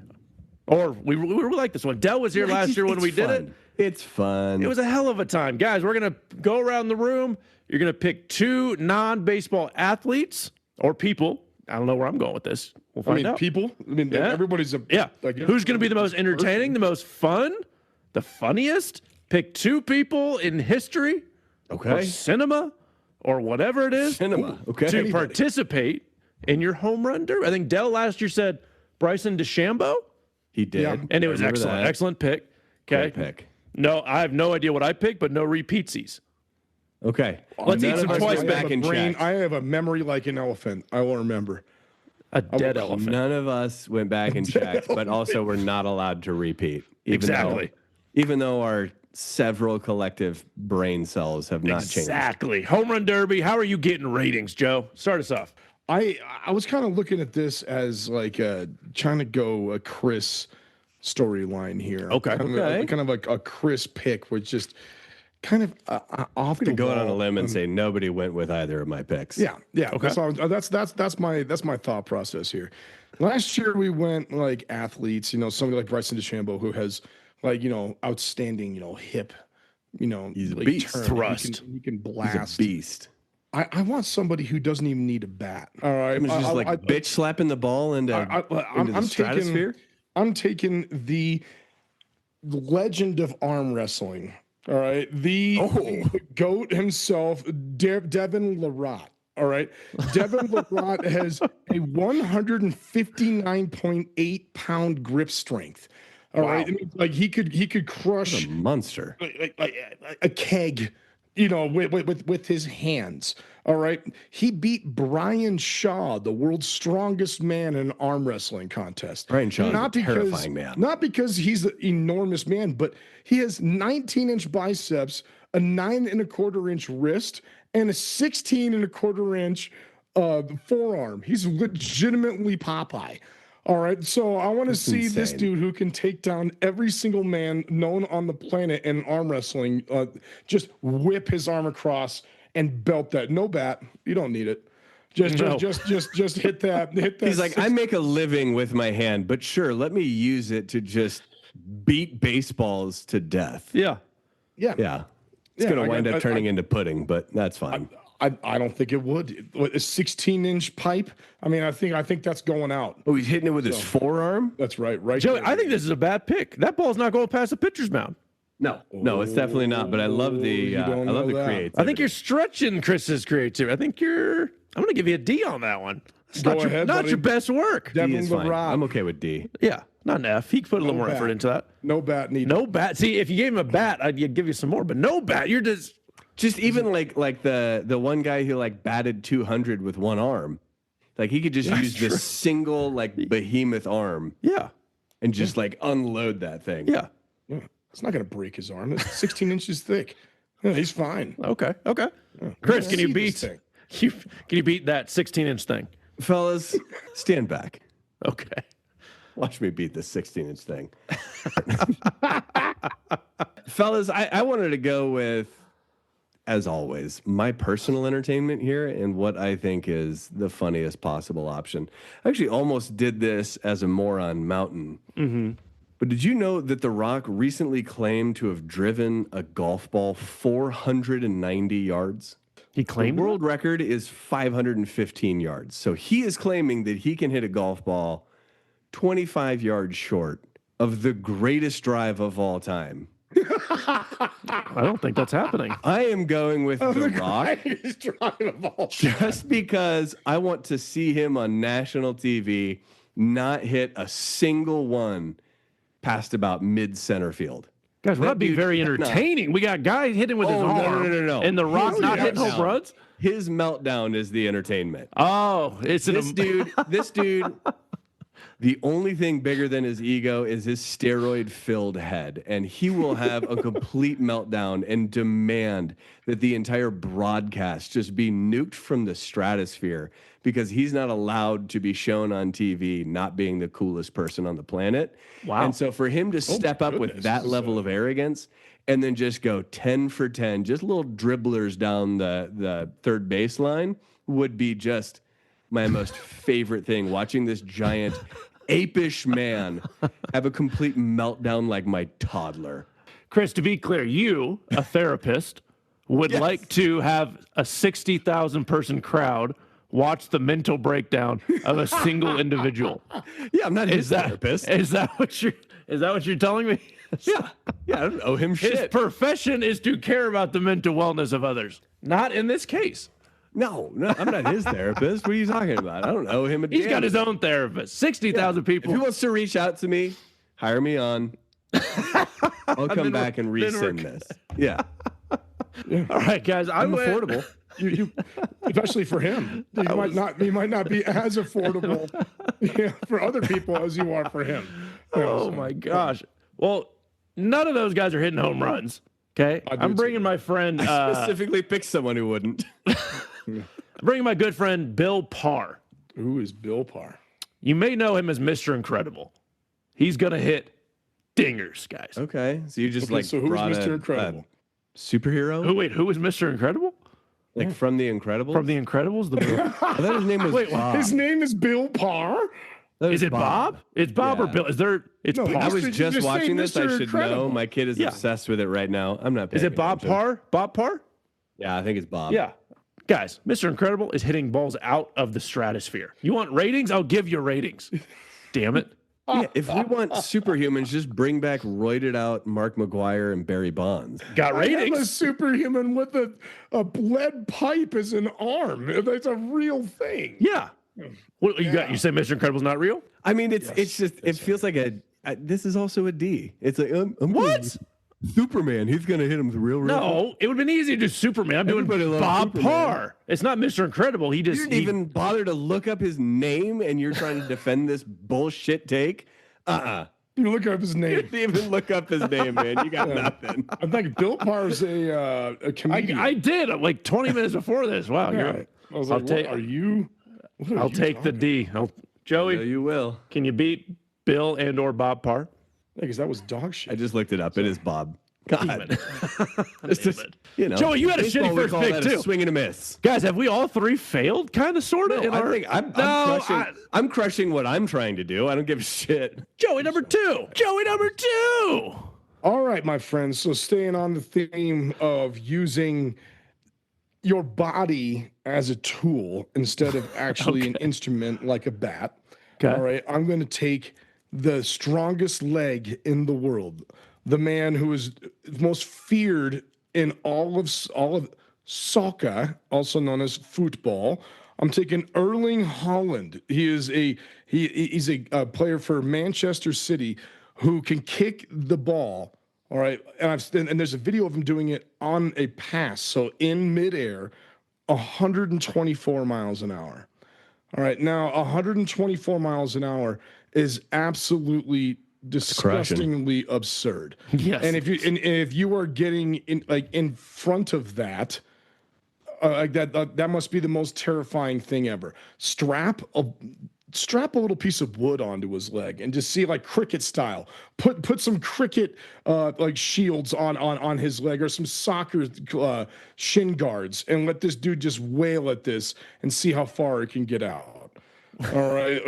Or we really like this one. Dell was here last year when we did it. It's fun. It was a hell of a time. Guys, we're going to go around the room. You're going to pick 2 non-baseball athletes or people. I don't know where I'm going with this. We'll find out. People. I mean, Yeah. everybody's Who's going to be the most entertaining, the most fun, the funniest? Pick 2 people in history, or cinema, or whatever it is, to participate in your home run derby. I think Dell last year said Bryson DeChambeau. He did, and it was excellent. Excellent pick. Okay, great pick. No, I have no idea what I picked, but no repeatsies. Okay, let's eat some twice back in check. I have a memory like an elephant. I will remember. A dead elephant. None of us went back and checked, but also we're not allowed to repeat. Even though our several collective brain cells have not changed. Exactly. Home run derby. How are you getting ratings, Joe? Start us off. I was kind of looking at this as like trying to go a Chris storyline here. Okay. Kind of like a Chris pick, which just kind of off the go out on a limb and say nobody went with either of my picks. Yeah. Okay. That's my thought process here. Last year we went like athletes, somebody like Bryson DeChambeau who has like outstanding hip, he's a like beast. Thrust. He can blast. He's a beast. I want somebody who doesn't even need a bat. All right, I'm just bitch slapping the ball into the stratosphere. I'm taking the legend of arm wrestling. All right, the GOAT himself, Devin Larratt. All right, Devin Larratt has a 159.8 pound grip strength. All right, I mean, like he could crush a monster, like a keg, with his hands. All right, he beat Brian Shaw, the world's strongest man in an arm wrestling contest. Brian Shaw is a terrifying man. Not because he's an enormous man, but he has 19-inch biceps, a 9 1/4 inch wrist, and a 16 1/4 inch forearm. He's legitimately Popeye. All right, so I want to see this dude who can take down every single man known on the planet in arm wrestling, just whip his arm across and belt that. No bat, you don't need it. Just hit that. He's like, I make a living with my hand, but sure, let me use it to just beat baseballs to death. Yeah. It's going to wind up turning into pudding, but that's fine. I don't think it would. A 16-inch pipe. I mean, I think that's going out. Oh, he's hitting it with his forearm. That's right. Joey, I think this is a bad pick. That ball's not going past the pitcher's mound. No, it's definitely not. But I love the creativity. I think you're stretching Chris's creativity. I think I'm going to give you a D on that one. It's not your best work. D is fine. I'm okay with D. Yeah, not an F. He could put a little more effort into that. No bat needed. No bat. See, if you gave him a bat, I'd give you some more. But no bat. You're just even like the one guy who like batted 200 with one arm, like he could just use this single like behemoth arm, and just like unload that thing. Yeah, it's not gonna break his arm. It's 16 inches thick. Yeah, he's fine. Okay. Chris, can you beat that 16-inch thing, fellas? Stand back. Okay. Watch me beat this 16-inch thing, fellas. I wanted to go with, as always, my personal entertainment here and what I think is the funniest possible option. I actually almost did this as a moron mountain. Mm-hmm. But did you know that The Rock recently claimed to have driven a golf ball 490 yards? He claimed the world record is 515 yards. So he is claiming that he can hit a golf ball 25 yards short of the greatest drive of all time. I don't think that's happening. I am going with The Rock just because I want to see him on national TV not hit a single one past about mid-center field. Guys, we're not being very entertaining. We got guys hitting with his arm. No. And The Rock not hitting home runs? His meltdown is the entertainment. Oh, it's this dude. The only thing bigger than his ego is his steroid-filled head, and he will have a complete meltdown and demand that the entire broadcast just be nuked from the stratosphere because he's not allowed to be shown on TV not being the coolest person on the planet. Wow. And so for him to step up with that level of arrogance and then just go 10 for 10, just little dribblers down the third baseline would be just my most favorite thing, watching this giant apish man have a complete meltdown like my toddler. Chris, to be clear, you, a therapist, would like to have a 60,000 person crowd watch the mental breakdown of a single individual. Yeah, I'm not his therapist. Is that what you're telling me? Yeah, I don't owe him shit. His profession is to care about the mental wellness of others. Not in this case. No, I'm not his therapist. What are you talking about? I don't owe him a damn. He's got his own therapist. 60,000 people. If he wants to reach out to me, hire me on. I'll come back and rescind this. Yeah. All right, guys. I'm affordable. You especially for him. You might not be as affordable for other people as you are for him. Oh my gosh. Well, none of those guys are hitting home runs. Okay. I'm bringing my friend. I specifically picked someone who wouldn't. I'm bringing my good friend Bill Parr. Who is Bill Parr? You may know him as Mr. Incredible. He's gonna hit dingers, guys. Okay. So you just So who's Mr. Incredible? Superhero? Who is Mr. Incredible? Like from The Incredibles? From The Incredibles? I thought his name was Bob. His name is Bill Parr? Is it Bob? It's Bob or Bill? It's No, Parr. I was just watching this. I should Incredible. know. My kid is obsessed with it right now. I'm not paying Is it Bob attention. Parr? Bob Parr? Yeah, I think it's Bob. Yeah. Guys, Mr. Incredible is hitting balls out of the stratosphere. You want ratings? I'll give you ratings. Damn it. Yeah, if we want superhumans, just bring back roided out Mark McGuire and Barry Bonds. Got I am a ratings. superhuman with a lead pipe as an arm. That's a real thing. Yeah. What you got? You say Mr. Incredible's not real? I mean, it feels like this is also a D. It's like I'm What? Superman. He's gonna hit him with real. No, it would have been easy to do Superman. I'm doing Everybody loves Bob Superman. Parr. It's not Mr. Incredible. He You just didn't even bother to look up his name, and you're trying to defend this bullshit take. You look up his You name. didn't even look up his name, man. You got nothing. I think Bill Parr's a comedian. I did like 20 minutes before this. Wow. Yeah. I was I'll like, take- what are you? I'll take the D. Joey, No, you will. can you beat Bill and or Bob Parr? Because that was dog I shit. just looked it up. It is Bob. God, it's Damn just, it. you know. Joey, you had a baseball, shitty we first call pick, that a too. swing and a miss. Guys, have we all three failed? Kind of, sort of. I'm crushing what I'm trying to do. I don't give a shit. Joey number two. All right, my friends. So staying on the theme of using your body as a tool instead of actually an instrument like a bat. Okay. All right, I'm going to take the strongest leg in the world, the man who is most feared in all of soccer, also known as football. I'm taking Erling Haaland. He's a player for Manchester City who can kick the ball. All right, and there's a video of him doing it on a pass, so in midair, 124 miles an hour. All right, now 124 miles an hour is absolutely disgustingly absurd. Yes. And if you are getting in front of that, that must be the most terrifying thing ever. Strap a little piece of wood onto his leg and just see like cricket style. Put some cricket like shields on his leg or some soccer shin guards and let this dude just wail at this and see how far it can get out. All right,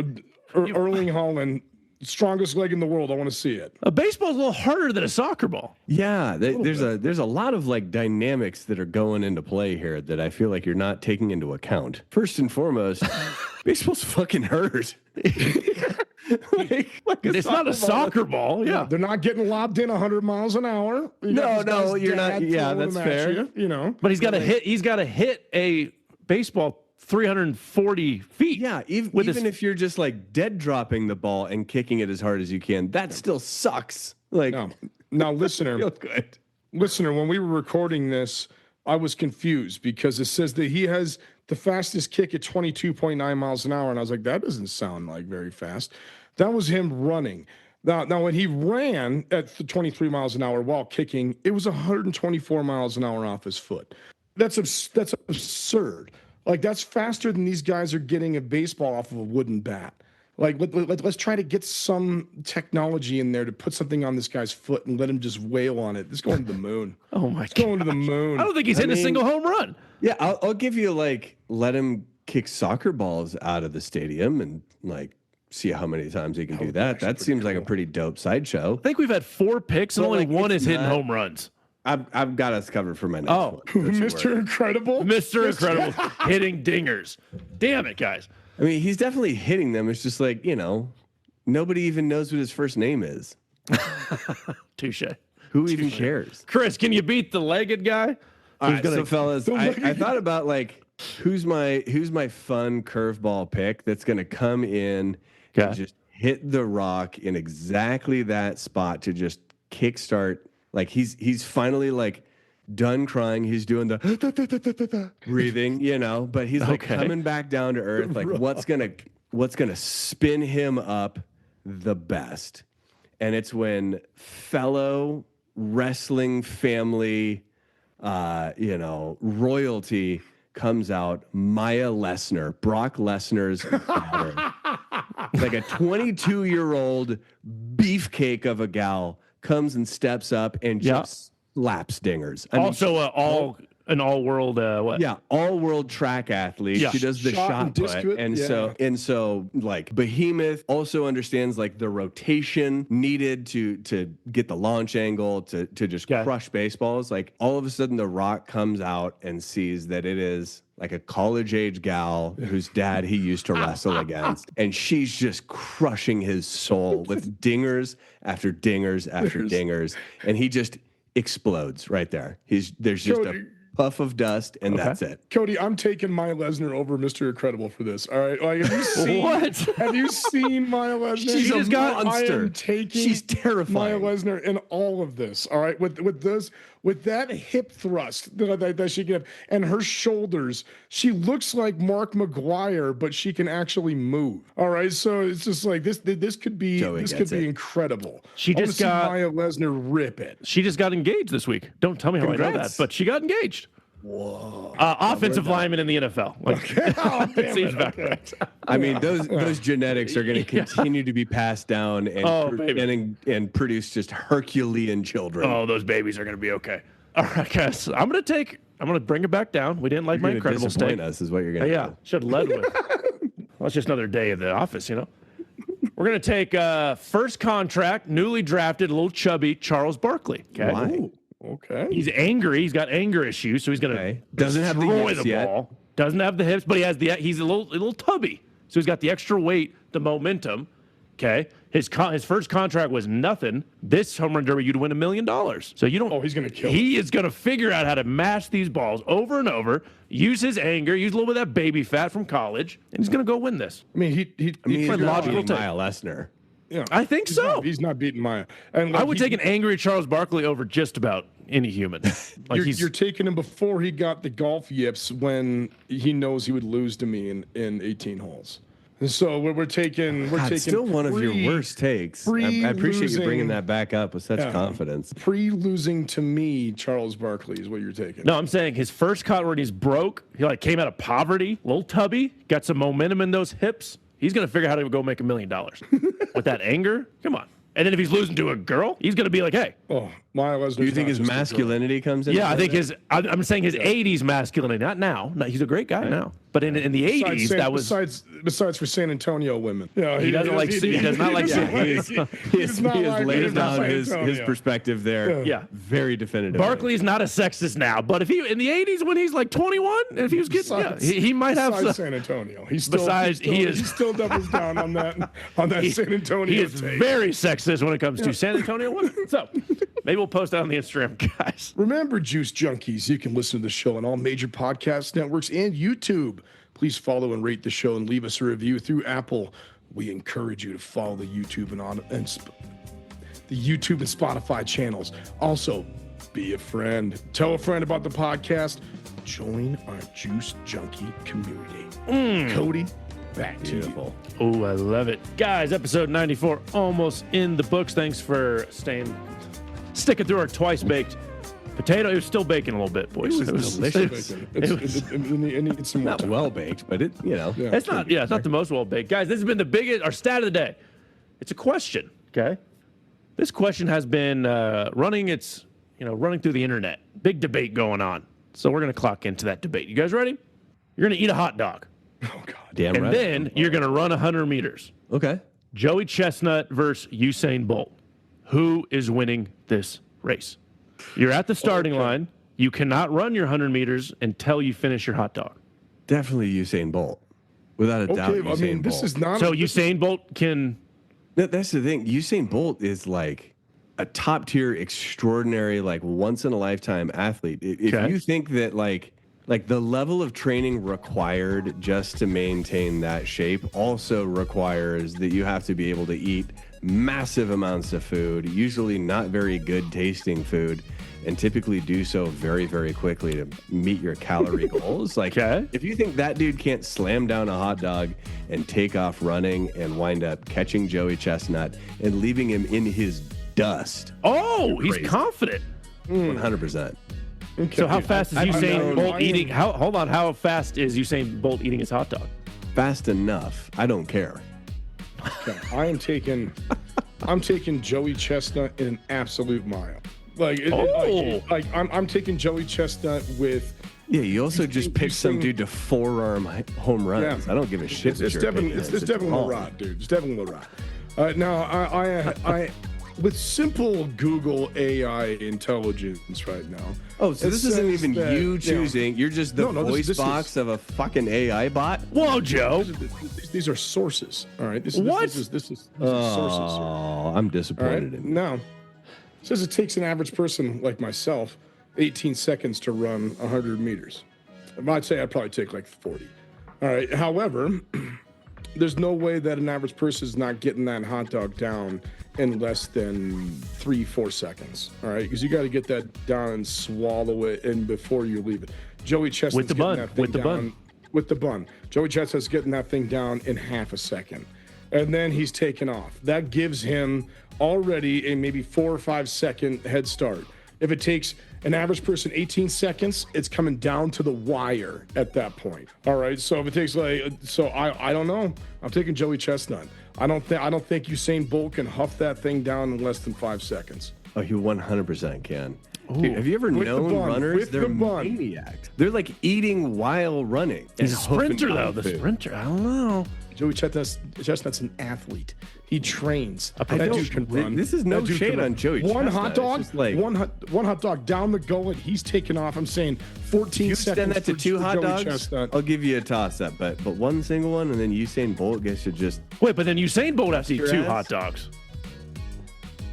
Erling Haaland, strongest leg in the world. I want to see it. A baseball's a little harder than a soccer ball. Yeah, there's a lot of like dynamics that are going into play here that I feel like you're not taking into account. First and foremost, baseball's fucking hurt. It's not a soccer ball. Yeah. They're not getting lobbed in 100 miles an hour. No, you're not. Yeah, that's fair. You know, But he's got to hit. He's got to hit a baseball 340 feet. Yeah, even if you're just like dead dropping the ball and kicking it as hard as you can, that still sucks. Like, no. Now, listener, feel good. Listener, when we were recording this, I was confused because it says that he has the fastest kick at 22.9 miles an hour, and I was like, that doesn't sound like very fast. That was him running. Now, when he ran at 23 miles an hour while kicking, it was 124 miles an hour off his foot. That's absurd. Like, that's faster than these guys are getting a baseball off of a wooden bat. Like, let's try to get some technology in there to put something on this guy's foot and let him just wail on it. It's going to the moon. Oh my god. It's going to the moon. I don't think he's hitting a single home run. Yeah, I'll give you like let him kick soccer balls out of the stadium and like see how many times he can do that. That seems like a pretty dope sideshow. I think we've had 4 picks and But, only like, one it's is hitting not- home runs. I've got us covered for my next one. Mr. Incredible? Mr. Incredible hitting dingers. Damn it, guys. I mean, he's definitely hitting them. It's just like, nobody even knows what his first name is. Touche. Who even cares? Chris, can you beat the legged guy? All right, so fellas, I thought about like who's my fun curveball pick that's gonna come in and just hit the rock in exactly that spot to just kickstart. Like he's finally like done crying. He's doing the breathing, but he's like coming back down to earth. Like what's gonna spin him up the best? And it's when fellow wrestling family, royalty comes out. Maya Lesnar, Brock Lesnar's daughter, like a 22-year-old beefcake of a gal, comes and steps up and just slaps dingers. I mean, an all-world what? Yeah, all-world track athlete. Yeah. She does the shot put, and so like Behemoth also understands like the rotation needed to get the launch angle to just crush baseballs. Like all of a sudden, The Rock comes out and sees that it is like a college-age gal whose dad he used to wrestle against, and she's just crushing his soul with dingers after dingers after dingers, and he just explodes right there. There's just a puff of dust, and that's it. Cody, I'm taking Maya Lesnar over Mr. Incredible for this. All right, like, have you seen what? Have you seen Maya Lesnar? She's a monster. I am taking She's terrifying. Maya Lesnar in all of this. All right, with that hip thrust that she can have, and her shoulders, she looks like Mark McGuire, but she can actually move. All right, so it's just like this could be incredible. She just got Maya Lesnar rip it. She just got engaged this week. Don't tell me how I know that, but she got engaged. Whoa! Offensive lineman in the NFL. Right. I mean, those genetics are going to continue to be passed down and produce just Herculean children. Oh, those babies are going to be okay. All right, guys. I'm going to bring it back down. We didn't like my incredible steak. Us is what you're going to do. Should have led with. Well, it's just another day at the office, We're going to take first contract, newly drafted, a little chubby Charles Barkley. Okay. Why? Okay. He's angry. He's got anger issues, so he's going to doesn't have the hips ball. Doesn't have the hips, but he's a little tubby. So he's got the extra weight, the momentum. Okay. His first contract was nothing. This home run derby, you'd win $1 million. So you don't. Oh, he's going to kill. He is going to figure out how to mash these balls over and over. Use his anger. Use a little bit of that baby fat from college, and he's going to go win this. I mean, he's logical. Maya Lesnar. Yeah, I think so. He's not beating Maya. And I would take an angry Charles Barkley over just about any human. You're taking him before he got the golf yips when he knows he would lose to me in 18 holes. And so we're taking still one of your worst takes. I appreciate you bringing that back up with such confidence. Pre-losing to me, Charles Barkley is what you're taking. No, I'm saying his first cut when he's broke, he came out of poverty, a little tubby, got some momentum in those hips. He's going to figure out how to go make $1 million. With that anger, come on. And then if he's losing to a girl, he's going to be like, hey. Oh, Maya Lesnar. Do you think his masculinity comes in? Yeah, I think I'm saying his 80s masculinity, not now. No, he's a great guy now. But in the 80s, that was. Besides for San Antonio women. Yeah, he doesn't like. He does not like. He has laid down his perspective there. Yeah. Very definitive. Barkley's not a sexist now, but if he in the 80s when he's like 21, and if he was getting, he might have. Besides San Antonio, he still doubles down on that San Antonio. He is very sexist when it comes to San Antonio women. So maybe we'll post that on the Instagram, guys. Remember, Juice Junkies, you can listen to the show on all major podcast networks and YouTube. Please follow and rate the show and leave us a review through Apple. We encourage you to follow the YouTube and Spotify channels. Also, be a friend. Tell a friend about the podcast. Join our Juice Junkie community. Cody, back to you. Oh, I love it. Guys, episode 94 almost in the books. Thanks for sticking through our twice-baked potato. It was still baking a little bit, boys. It was delicious. It's not well baked, but it's not the most well baked. Guys, this has been our stat of the day. It's a question, okay? This question has been running through the internet. Big debate going on. So we're going to clock into that debate. You guys ready? You're going to eat a hot dog. Oh, God. Damn right. And then you're going to run 100 meters. Okay. Joey Chestnut versus Usain Bolt. Who is winning this race? You're at the starting line. You cannot run your 100 meters until you finish your hot dog. Definitely Usain Bolt. Without a doubt, Okay, I mean, this is not... So Usain Bolt can... That's the thing. Usain Bolt is like a top-tier, extraordinary, like once-in-a-lifetime athlete. If you think that like the level of training required just to maintain that shape also requires that you have to be able to eat massive amounts of food, usually not very good tasting food, and typically do so very, very quickly to meet your calorie goals. Like, if you think that dude can't slam down a hot dog and take off running and wind up catching Joey Chestnut and leaving him in his dust. Oh, he's confident. 100%. Okay. So how fast is Usain Bolt eating? Hold on. How fast is Usain Bolt eating his hot dog? Fast enough. I don't care. Okay. I'm taking Joey Chestnut in an absolute mile. I'm taking Joey Chestnut with. Yeah, you also just picked some dude to forearm home runs. Yeah. I don't give a shit. It's Devin Larratt, dude. It's Devin Larratt. Now, I with simple Google AI intelligence right now. Oh, so this isn't even you choosing. You're just the voice box of a fucking AI bot? Whoa, Joe. These are sources. All right. This is sources. Oh, I'm disappointed in you. Now, it says it takes an average person like myself 18 seconds to run 100 meters. I'd say I'd probably take like 40. All right. However, there's no way that an average person is not getting that hot dog down in less than 3-4 seconds. All right, because you got to get that down and swallow it in before you leave it. Joey Chestnut's with the bun. Joey Chestnut's getting that thing down in half a second, and then he's taking off. That gives him already a maybe 4 or 5 second head start. If it takes an average person 18 seconds, it's coming down to the wire at that point. All right. So if it takes I don't know. I'm taking Joey Chestnut. I don't think Usain Bolt can huff that thing down in less than 5 seconds. Oh, you 100% can. Dude, have you ever known runners? They're maniacs. They're like eating while running. He's a sprinter, though. The sprinter. I don't know. Joey Chestnut's an athlete. He trains. That dude can run. This is no shade on Joey Chestnut. One hot dog, one hot dog down the gullet. He's taking off. I'm saying 14 seconds. Extend that to 2 hot dogs. Chestnut. I'll give you a toss-up, but one single one, and then Usain Bolt gets to just wait. But then Usain Bolt has to eat 2 hot dogs.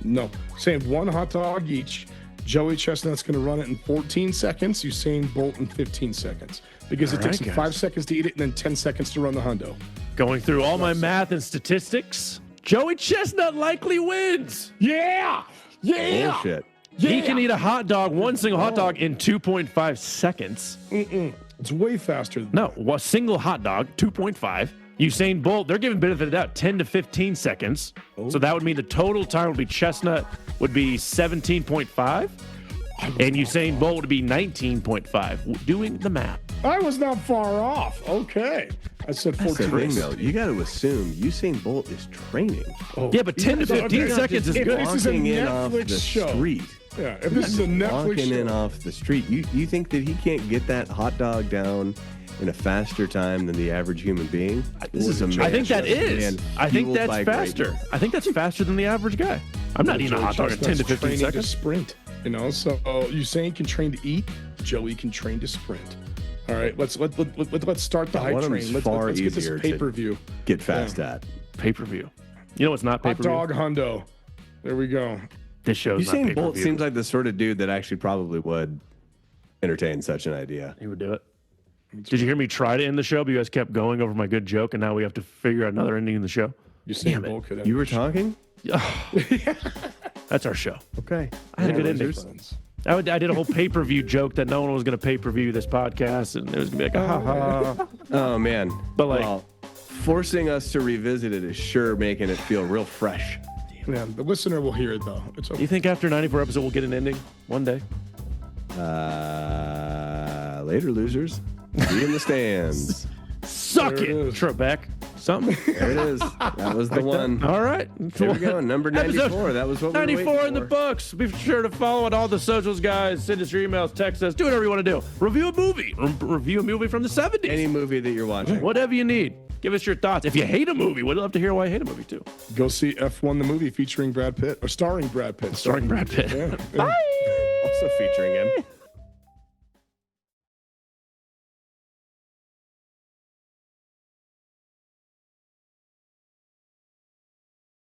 No, saying 1 hot dog each. Joey Chestnut's going to run it in 14 seconds. Usain Bolt in 15 seconds because it takes him 5 seconds to eat it and then 10 seconds to run the hundo. Going through all my math and statistics, Joey Chestnut likely wins. Yeah. bullshit. Yeah. He can eat a hot dog, one single hot dog, in 2.5 seconds. It's way faster than that. A single hot dog, 2.5. Usain Bolt, they're giving benefit of the doubt, 10 to 15 seconds. So that would mean the total time would be Chestnut would be 17.5. And Usain Bolt would be 19.5. Doing the math. I was not far off. Okay. I said 14. You got to assume Usain Bolt is training. Yeah, but 10 to 15 seconds is good. This is a Netflix show. Street. Yeah, if this is a Netflix walking show. in off the street, you think that he can't get that hot dog down in a faster time than the average human being? This is amazing. I think that is. I think that's faster. I think that's faster than the average guy. I'm not eating a hot dog in 10 to 15 seconds. To sprint, so Usain can train to eat. Joey can train to sprint. All right, let's start the hype train. Let's get this pay-per-view. Get fast at pay-per-view. You know what's not pay-per-view? Hot dog hundo. There we go. This show's not pay-per-view. Usain Bolt seems like the sort of dude that actually probably would entertain such an idea. He would do it. Did you hear me try to end the show, but you guys kept going over my good joke, and now we have to figure out another ending in the show? Usain Bolt could. You were talking? That's our show. Okay. I had a good ending. I did a whole pay-per-view joke that no one was going to pay-per-view this podcast, and it was going to be like, ha. Oh, man. But forcing us to revisit it is sure making it feel real fresh. Yeah, the listener will hear it, though. It's okay. You think after 94 episodes we'll get an ending one day? Later, losers. Be in the stands. Suck it, Trebek. Something. There it is. That was the one. All right. There we go. Number 94. That was what we were 94 in the books. Be sure to follow on all the socials, guys. Send us your emails, text us. Do whatever you want to do. Review a movie. Review a movie from the 70s. Any movie that you're watching. Whatever you need. Give us your thoughts. If you hate a movie, we'd love to hear why you hate a movie, too. Go see F1 the movie featuring Brad Pitt. Or starring Brad Pitt. Starring Brad Pitt. Yeah. Bye. also featuring him.